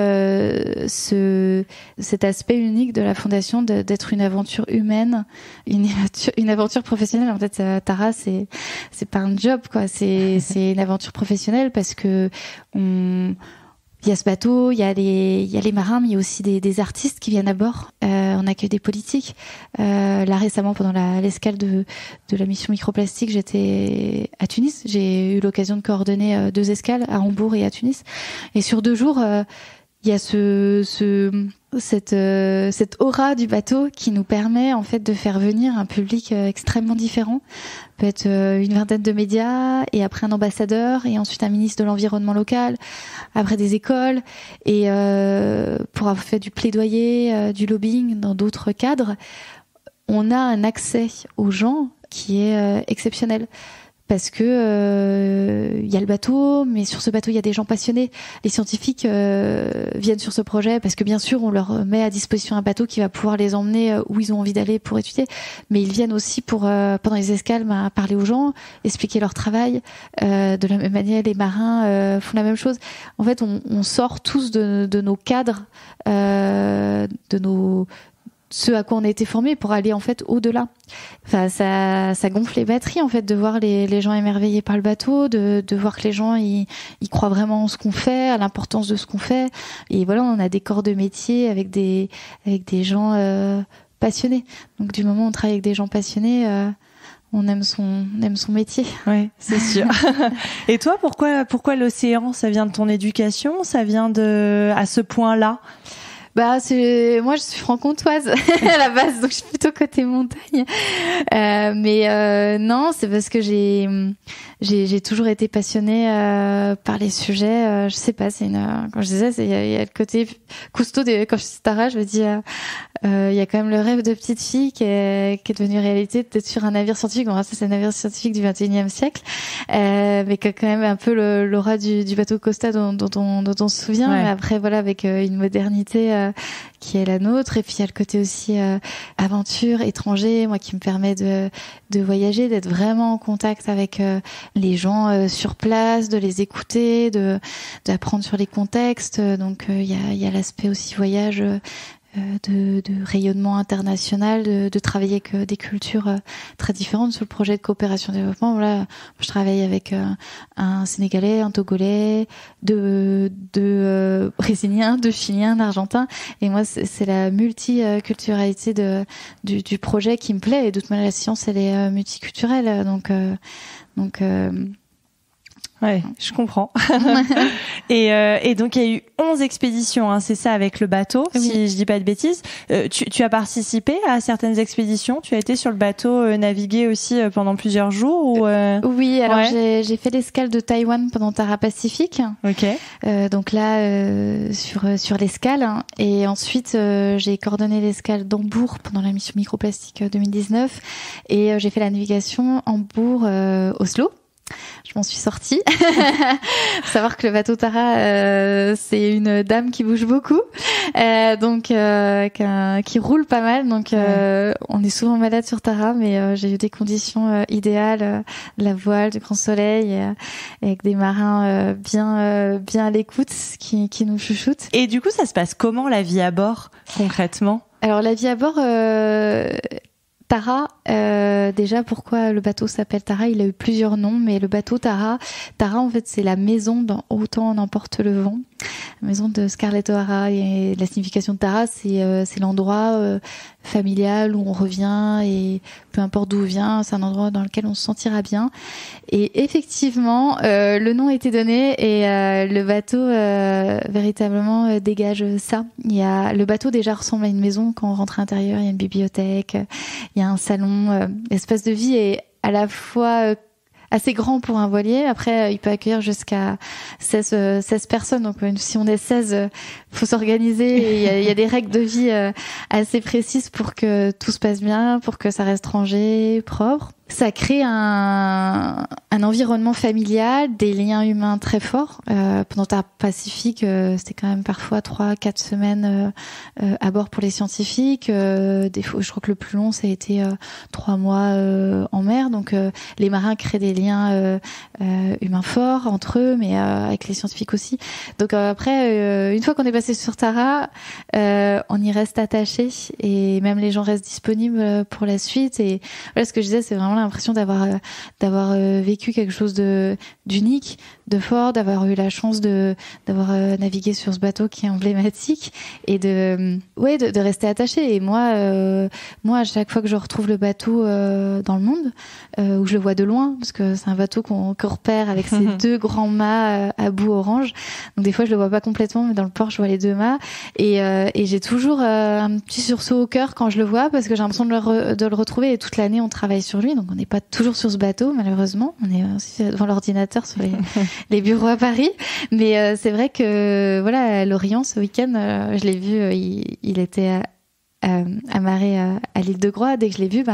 cet aspect unique de la fondation d'être une aventure humaine, une aventure professionnelle. En fait, Tara, c'est pas un job, quoi, c'est une aventure professionnelle parce que il y a ce bateau, il y a les marins, mais il y a aussi des artistes qui viennent à bord. On accueille des politiques. Là récemment, pendant l'escale de la mission microplastique, j'étais à Tunis. J'ai eu l'occasion de coordonner 2 escales à Hambourg et à Tunis. Et sur 2 jours, il y a cette aura du bateau qui nous permet en fait de faire venir un public extrêmement différent. Peut-être une vingtaine de médias et après un ambassadeur et ensuite un ministre de l'environnement local, après des écoles et pour avoir fait du plaidoyer, du lobbying dans d'autres cadres, on a un accès aux gens qui est exceptionnel. Parce que y a le bateau, mais sur ce bateau il y a des gens passionnés. Les scientifiques viennent sur ce projet parce que bien sûr on leur met à disposition un bateau qui va pouvoir les emmener où ils ont envie d'aller pour étudier, mais ils viennent aussi pour pendant les escales parler aux gens, expliquer leur travail. De la même manière, les marins font la même chose. En fait, on sort tous de nos cadres, ce à quoi on a été formés pour aller en fait au-delà. Enfin, ça gonfle les batteries en fait de voir les gens émerveillés par le bateau, de voir que les gens ils croient vraiment en ce qu'on fait, à l'importance de ce qu'on fait. Et voilà, on a des corps de métier avec des gens passionnés. Donc du moment où on travaille avec des gens passionnés, on aime son métier. Oui, c'est sûr. Et toi, pourquoi l'océan? Ça vient de ton éducation? Ça vient à ce point-là? Moi je suis franc-comtoise à la base, donc je suis plutôt côté montagne. Non, c'est parce que j'ai toujours été passionnée par les sujets. Je sais pas, quand je disais, il y a le côté Cousteau quand je suis Tara, je me dis il y a quand même le rêve de petite fille qui est devenu réalité, d'être sur un navire scientifique. Bon, ça c'est un navire scientifique du 21e siècle, mais qui a quand même un peu l'aura du bateau Costa dont on se souvient. Ouais. Mais après voilà, avec une modernité qui est la nôtre, et puis il y a le côté aussi aventure, étranger, moi qui me permet de voyager, d'être vraiment en contact avec les gens sur place, de les écouter, d'apprendre sur les contextes. Donc il y a l'aspect aussi voyage, de rayonnement international, de travailler avec des cultures très différentes sur le projet de coopération et développement. Voilà, je travaille avec un Sénégalais, un Togolais, deux Brésiliens, 2 Chiliens, d'Argentins. Et moi, c'est la multiculturalité du projet qui me plaît. Et de toute manière, la science, elle est multiculturelle. Donc ouais, je comprends. Et donc il y a eu 11 expéditions, hein, c'est ça, avec le bateau, oui. Si je dis pas de bêtises. Tu as participé à certaines expéditions? Tu as été sur le bateau naviguer aussi pendant plusieurs jours ou Oui, alors ouais. J'ai fait l'escale de Taïwan pendant Tara Pacifique. Ok. Donc là sur l'escale, hein, et ensuite j'ai coordonné l'escale d'Hambourg pendant la mission microplastique 2019, et j'ai fait la navigation Hambourg-Oslo. Je m'en suis sortie. Faut savoir que le bateau Tara, c'est une dame qui bouge beaucoup, qui roule pas mal. Donc, on est souvent malade sur Tara, mais j'ai eu des conditions idéales, de la voile, du grand soleil, et avec des marins bien à l'écoute, qui nous chouchoutent. Et du coup, ça se passe comment la vie à bord concrètement? Alors la vie à bord. Tara, déjà pourquoi le bateau s'appelle Tara? Il a eu plusieurs noms, mais le bateau Tara en fait c'est la maison dans Autant en emporte le vent, la maison de Scarlett O'Hara. Et la signification de Tara, c'est l'endroit familial où on revient et peu importe d'où on vient, c'est un endroit dans lequel on se sentira bien. Et effectivement, le nom a été donné et le bateau véritablement dégage ça. Le bateau déjà ressemble à une maison quand on rentre à l'intérieur. Il y a une bibliothèque, il y a un salon. L'espace de vie est à la fois assez grand pour un voilier. Après, il peut accueillir jusqu'à 16 personnes. Donc, si on est 16, faut s'organiser. Il y a des règles de vie assez précises pour que tout se passe bien, pour que ça reste rangé, propre. Ça crée un environnement familial, des liens humains très forts. Pendant le Pacifique, c'était quand même parfois 3-4 semaines à bord pour les scientifiques. Des fois, je crois que le plus long, ça a été 3 mois en mer. Donc, les marins créent des liens humains forts entre eux, mais avec les scientifiques aussi. Donc après, une fois qu'on est passé sur Tara, on y reste attaché et même les gens restent disponibles pour la suite. Et voilà, ce que je disais, c'est vraiment l'impression d'avoir vécu quelque chose d'unique, de fort, d'avoir eu la chance d'avoir navigué sur ce bateau qui est emblématique et de rester attaché. Et moi, à chaque fois que je retrouve le bateau dans le monde, où je le vois de loin, parce que c'est un bateau qu'on repère avec ses 2 grands mâts à bout orange. Donc des fois, je le vois pas complètement, mais dans le port, je vois les 2 mâts. Et j'ai toujours un petit sursaut au cœur quand je le vois, parce que j'ai l'impression de le retrouver. Et toute l'année, on travaille sur lui, donc on n'est pas toujours sur ce bateau, malheureusement. On est aussi devant l'ordinateur sur les bureaux à Paris. Mais c'est vrai que voilà, à Lorient, ce week-end, je l'ai vu, il était amarré à l'île de Groix. Dès que je l'ai vu,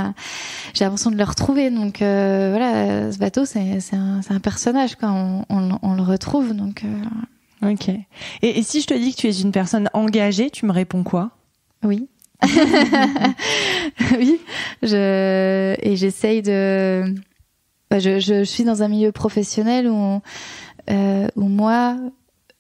j'ai l'impression de le retrouver. Donc voilà, ce bateau, c'est un personnage quand on le retrouve. Donc Ok. Et si je te dis que tu es une personne engagée, tu me réponds quoi? Oui. Oui. Et j'essaye de. Je suis dans un milieu professionnel où moi,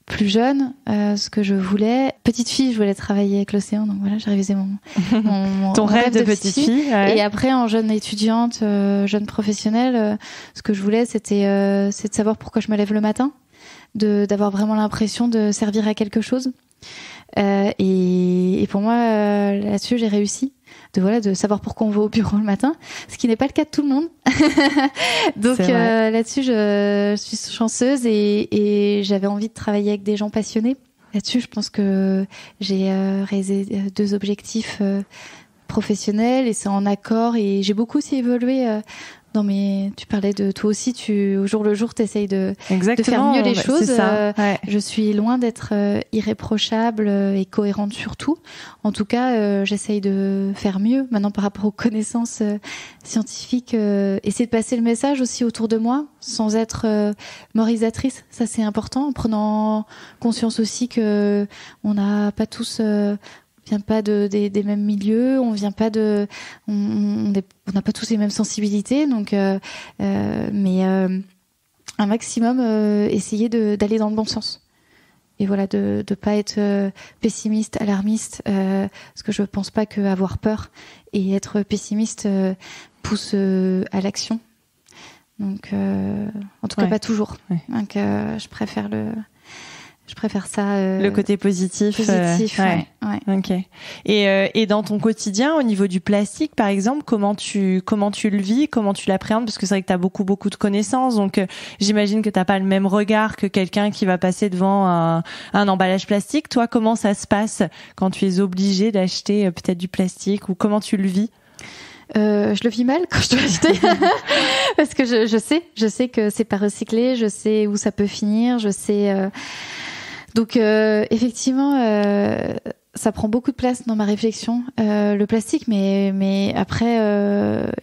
plus jeune, ce que je voulais, petite fille, je voulais travailler avec l'océan, donc voilà, j'ai révisé mon ton rêve de petite fille. Ouais. Et après, en jeune étudiante, jeune professionnelle, ce que je voulais, c'est de savoir pourquoi je me lève le matin, d'avoir vraiment l'impression de servir à quelque chose. Et pour moi, là-dessus, j'ai réussi. De savoir pourquoi on va au bureau le matin, ce qui n'est pas le cas de tout le monde. Donc là-dessus, je suis chanceuse et j'avais envie de travailler avec des gens passionnés. Là-dessus, je pense que j'ai réalisé 2 objectifs professionnels et c'est en accord. Et j'ai beaucoup aussi évolué tu parlais de toi aussi, au jour le jour, t'essayes de faire mieux les choses. C'est ça. Je suis loin d'être irréprochable et cohérente sur tout. En tout cas, j'essaye de faire mieux maintenant par rapport aux connaissances scientifiques. Essayer de passer le message aussi autour de moi sans être moralisatrice. Ça, c'est important, en prenant conscience aussi que on n'a pas tous... vient pas des mêmes milieux, on vient pas on n'a pas tous les mêmes sensibilités, donc mais un maximum essayer d'aller dans le bon sens. Et voilà, de pas être pessimiste, alarmiste, parce que je pense pas que avoir peur et être pessimiste pousse à l'action. Donc en tout cas pas toujours. Ouais. Donc je préfère ça. Le côté positif. Ouais. Ok. Et dans ton quotidien, au niveau du plastique, par exemple, comment tu le vis, comment tu l'appréhendes, parce que c'est vrai que t'as beaucoup de connaissances, donc j'imagine que t'as pas le même regard que quelqu'un qui va passer devant un emballage plastique. Toi, comment ça se passe quand tu es obligé d'acheter peut-être du plastique, ou comment tu le vis? Je le vis mal quand je dois acheter parce que je sais que c'est pas recyclé, je sais où ça peut finir, je sais. Donc effectivement, ça prend beaucoup de place dans ma réflexion, le plastique, mais après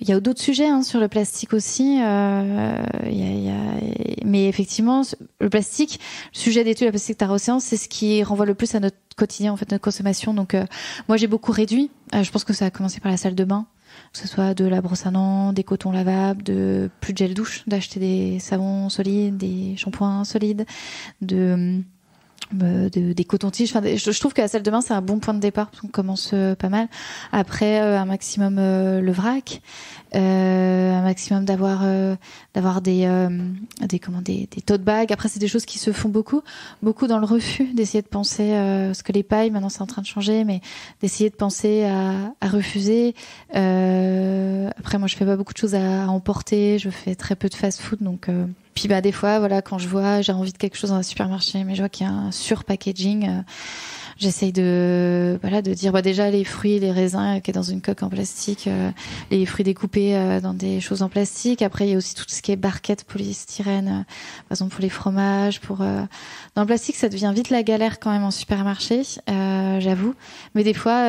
il y a d'autres sujets sur le plastique aussi. Mais effectivement, le plastique, le sujet d'étude, le plastique Tara-Océan, c'est ce qui renvoie le plus à notre quotidien, en fait, notre consommation. Donc moi j'ai beaucoup réduit. Je pense que ça a commencé par la salle de bain. Que ce soit de la brosse à dents, des cotons lavables, plus de gel douche, d'acheter des savons solides, des shampoings solides, des cotons-tiges. Enfin, je trouve que la salle de bain, c'est un bon point de départ parce qu'on commence pas mal. Après, un maximum le vrac, un maximum d'avoir des tote bags. Après, c'est des choses qui se font beaucoup dans le refus, d'essayer de penser parce que les pailles maintenant c'est en train de changer, mais d'essayer de penser à refuser. Après, moi, je fais pas beaucoup de choses à emporter. Je fais très peu de fast-food, donc. Puis des fois, voilà, quand j'ai envie de quelque chose dans un supermarché, mais je vois qu'il y a un surpackaging, j'essaye de dire déjà les fruits, les raisins qui est dans une coque en plastique, les fruits découpés dans des choses en plastique. Après, il y a aussi tout ce qui est barquette polystyrène, par exemple pour les fromages. Dans le plastique, ça devient vite la galère quand même en supermarché, j'avoue. Mais des fois,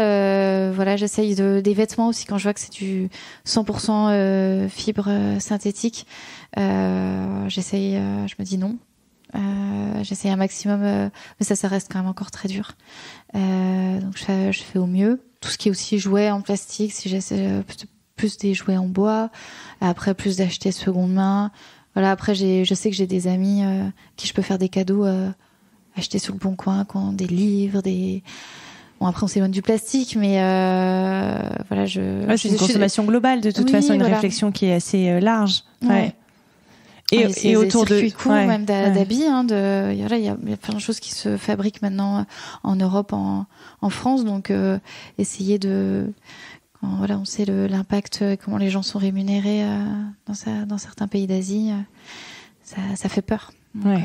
j'essaye des vêtements aussi quand je vois que c'est du 100% fibre synthétique. J'essaye, je me dis non. J'essaye un maximum, mais ça reste quand même encore très dur. Donc je fais au mieux. Tout ce qui est aussi jouets en plastique, si j'essaie plus des jouets en bois. Après, plus d'acheter seconde main. Voilà. Après, je sais que j'ai des amis qui je peux faire des cadeaux, acheter sur le Bon Coin, des livres, Bon, après, on s'éloigne du plastique, mais voilà, c'est une consommation globale, de toute façon, une réflexion qui est assez large. Ouais. Et autour de courts, même d'habits, il y a plein de choses qui se fabriquent maintenant en Europe, en France, donc essayer on sait l'impact, comment les gens sont rémunérés dans certains pays d'Asie, ça fait peur. Donc,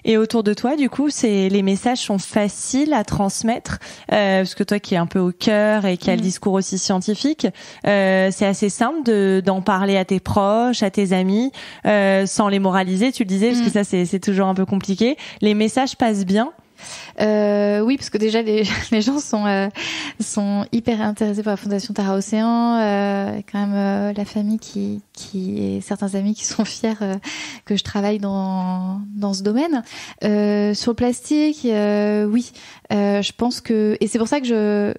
Et autour de toi, du coup, les messages sont faciles à transmettre, parce que toi qui es un peu au cœur et qui a le discours aussi scientifique, c'est assez simple d'en parler à tes proches, à tes amis, sans les moraliser, tu le disais, parce que ça c'est toujours un peu compliqué. Les messages passent bien. Oui, parce que déjà les gens sont hyper intéressés par la Fondation Tara Océan, quand même la famille et certains amis qui sont fiers que je travaille dans ce domaine. Sur le plastique, oui, je pense que, et c'est pour ça que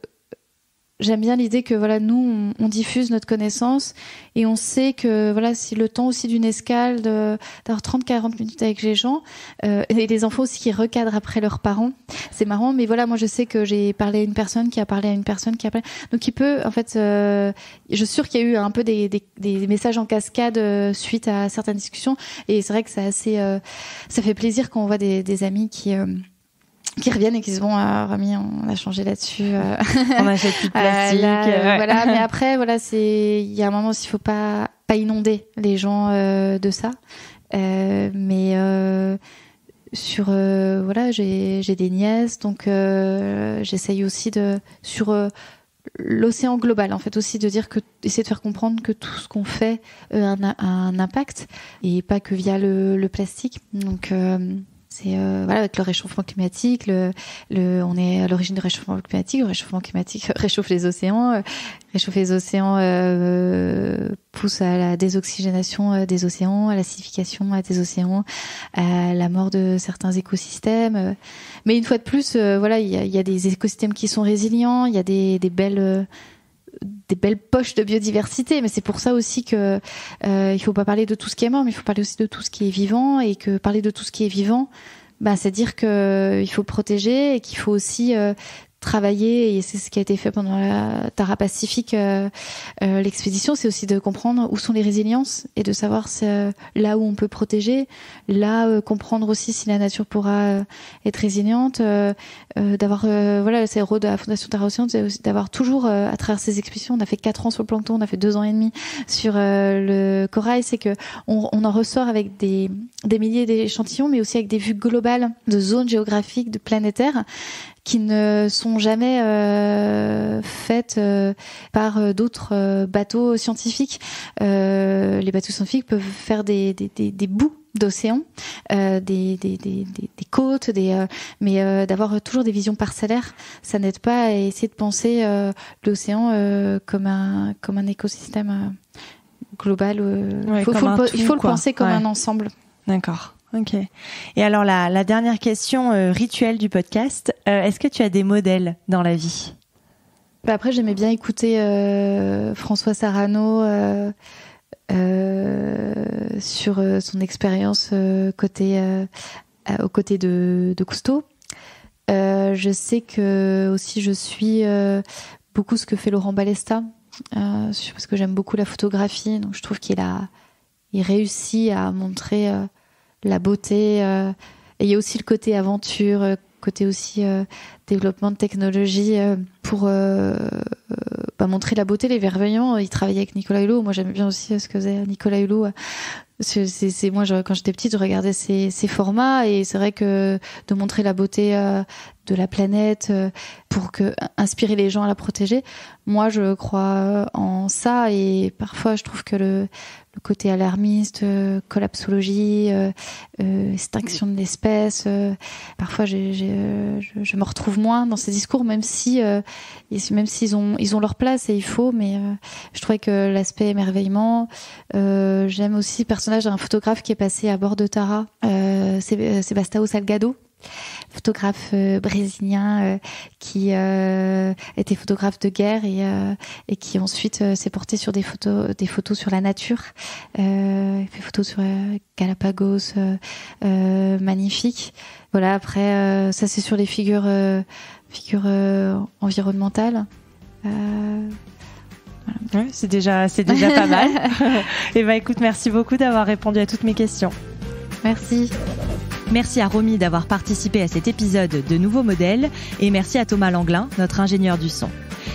j'aime bien l'idée que nous on diffuse notre connaissance et on sait que si le temps aussi d'une escale d'avoir 30-40 minutes avec les gens et les enfants aussi qui recadrent après leurs parents, c'est marrant, mais moi je sais que j'ai parlé à une personne qui a parlé à une personne qui a parlé, donc il peut en fait je suis sûre qu'il y a eu un peu des messages en cascade suite à certaines discussions, et c'est vrai que c'est assez ça fait plaisir quand on voit des amis qui reviennent et qui se disent Rami, on a changé là-dessus. On a fait plus de plastique. Voilà, mais après il y a un moment aussi, il faut pas inonder les gens de ça. Mais sur j'ai des nièces, donc j'essaye aussi sur l'océan global, en fait, aussi de dire essayer de faire comprendre que tout ce qu'on fait a un impact et pas que via le plastique. Donc c'est avec le réchauffement climatique, on est à l'origine du réchauffement climatique. Le réchauffement climatique réchauffe les océans. Réchauffer les océans pousse à la désoxygénation des océans, à l'acidification des océans, à la mort de certains écosystèmes. Mais une fois de plus, il y a des écosystèmes qui sont résilients. Il y a des belles poches de biodiversité, mais c'est pour ça aussi que il faut pas parler de tout ce qui est mort, mais il faut parler aussi de tout ce qui est vivant, et que parler de tout ce qui est vivant, c'est dire que il faut protéger et qu'il faut aussi travailler, et c'est ce qui a été fait pendant la Tara Pacific, l'expédition, c'est aussi de comprendre où sont les résiliences et de savoir là où on peut protéger, là comprendre aussi si la nature pourra être résiliente, d'avoir c'est le rôle de la Fondation Tara Océan, c'est aussi d'avoir toujours à travers ces expéditions, on a fait 4 ans sur le plancton, on a fait 2 ans et demi sur le corail, c'est que on en ressort avec des milliers d'échantillons, mais aussi avec des vues globales de zones géographiques, de planétaires, qui ne sont jamais faites par d'autres bateaux scientifiques. Les bateaux scientifiques peuvent faire des bouts d'océan, des côtes, mais d'avoir toujours des visions parcellaires, ça n'aide pas à essayer de penser l'océan comme un écosystème global. Il faut le penser comme un ensemble. D'accord. Ok. Et alors la dernière question rituelle du podcast, est-ce que tu as des modèles dans la vie ? Après, j'aimais bien écouter François Sarano sur son expérience côté aux côtés de Cousteau. Je sais que aussi je suis beaucoup ce que fait Laurent Balesta, parce que j'aime beaucoup la photographie, donc je trouve qu'il réussit à montrer la beauté. Et il y a aussi le côté aventure, côté aussi développement de technologie pour montrer la beauté, l'émerveillement. Il travaillait avec Nicolas Hulot. Moi, j'aime bien aussi ce que faisait Nicolas Hulot. Moi, quand j'étais petite, je regardais ces formats, et c'est vrai que de montrer la beauté de la planète pour inspirer les gens à la protéger, moi, je crois en ça. Et parfois, je trouve que le côté alarmiste, collapsologie, extinction de l'espèce, parfois je me retrouve moins dans ces discours, même s'ils ont leur place et il faut, mais je trouvais que l'aspect émerveillement, j'aime aussi le personnage d'un photographe qui est passé à bord de Tara, Sebastião Salgado, photographe brésilien qui était photographe de guerre et qui ensuite s'est porté sur des photos sur la nature. Il fait photos sur Galapagos, magnifique. Voilà, après ça c'est sur les figures environnementales. Ouais, c'est déjà pas mal. Et écoute, merci beaucoup d'avoir répondu à toutes mes questions. Merci. Merci à Romy d'avoir participé à cet épisode de Nouveaux Modèles, et merci à Thomas Langlin, notre ingénieur du son.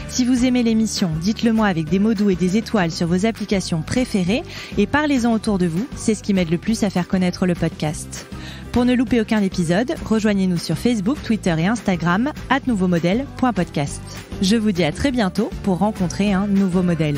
Si vous aimez l'émission, dites-le moi avec des mots doux et des étoiles sur vos applications préférées, et parlez-en autour de vous, c'est ce qui m'aide le plus à faire connaître le podcast. Pour ne louper aucun épisode, rejoignez-nous sur Facebook, Twitter et Instagram @nouveaumodèle.podcast. Je vous dis à très bientôt pour rencontrer un nouveau modèle.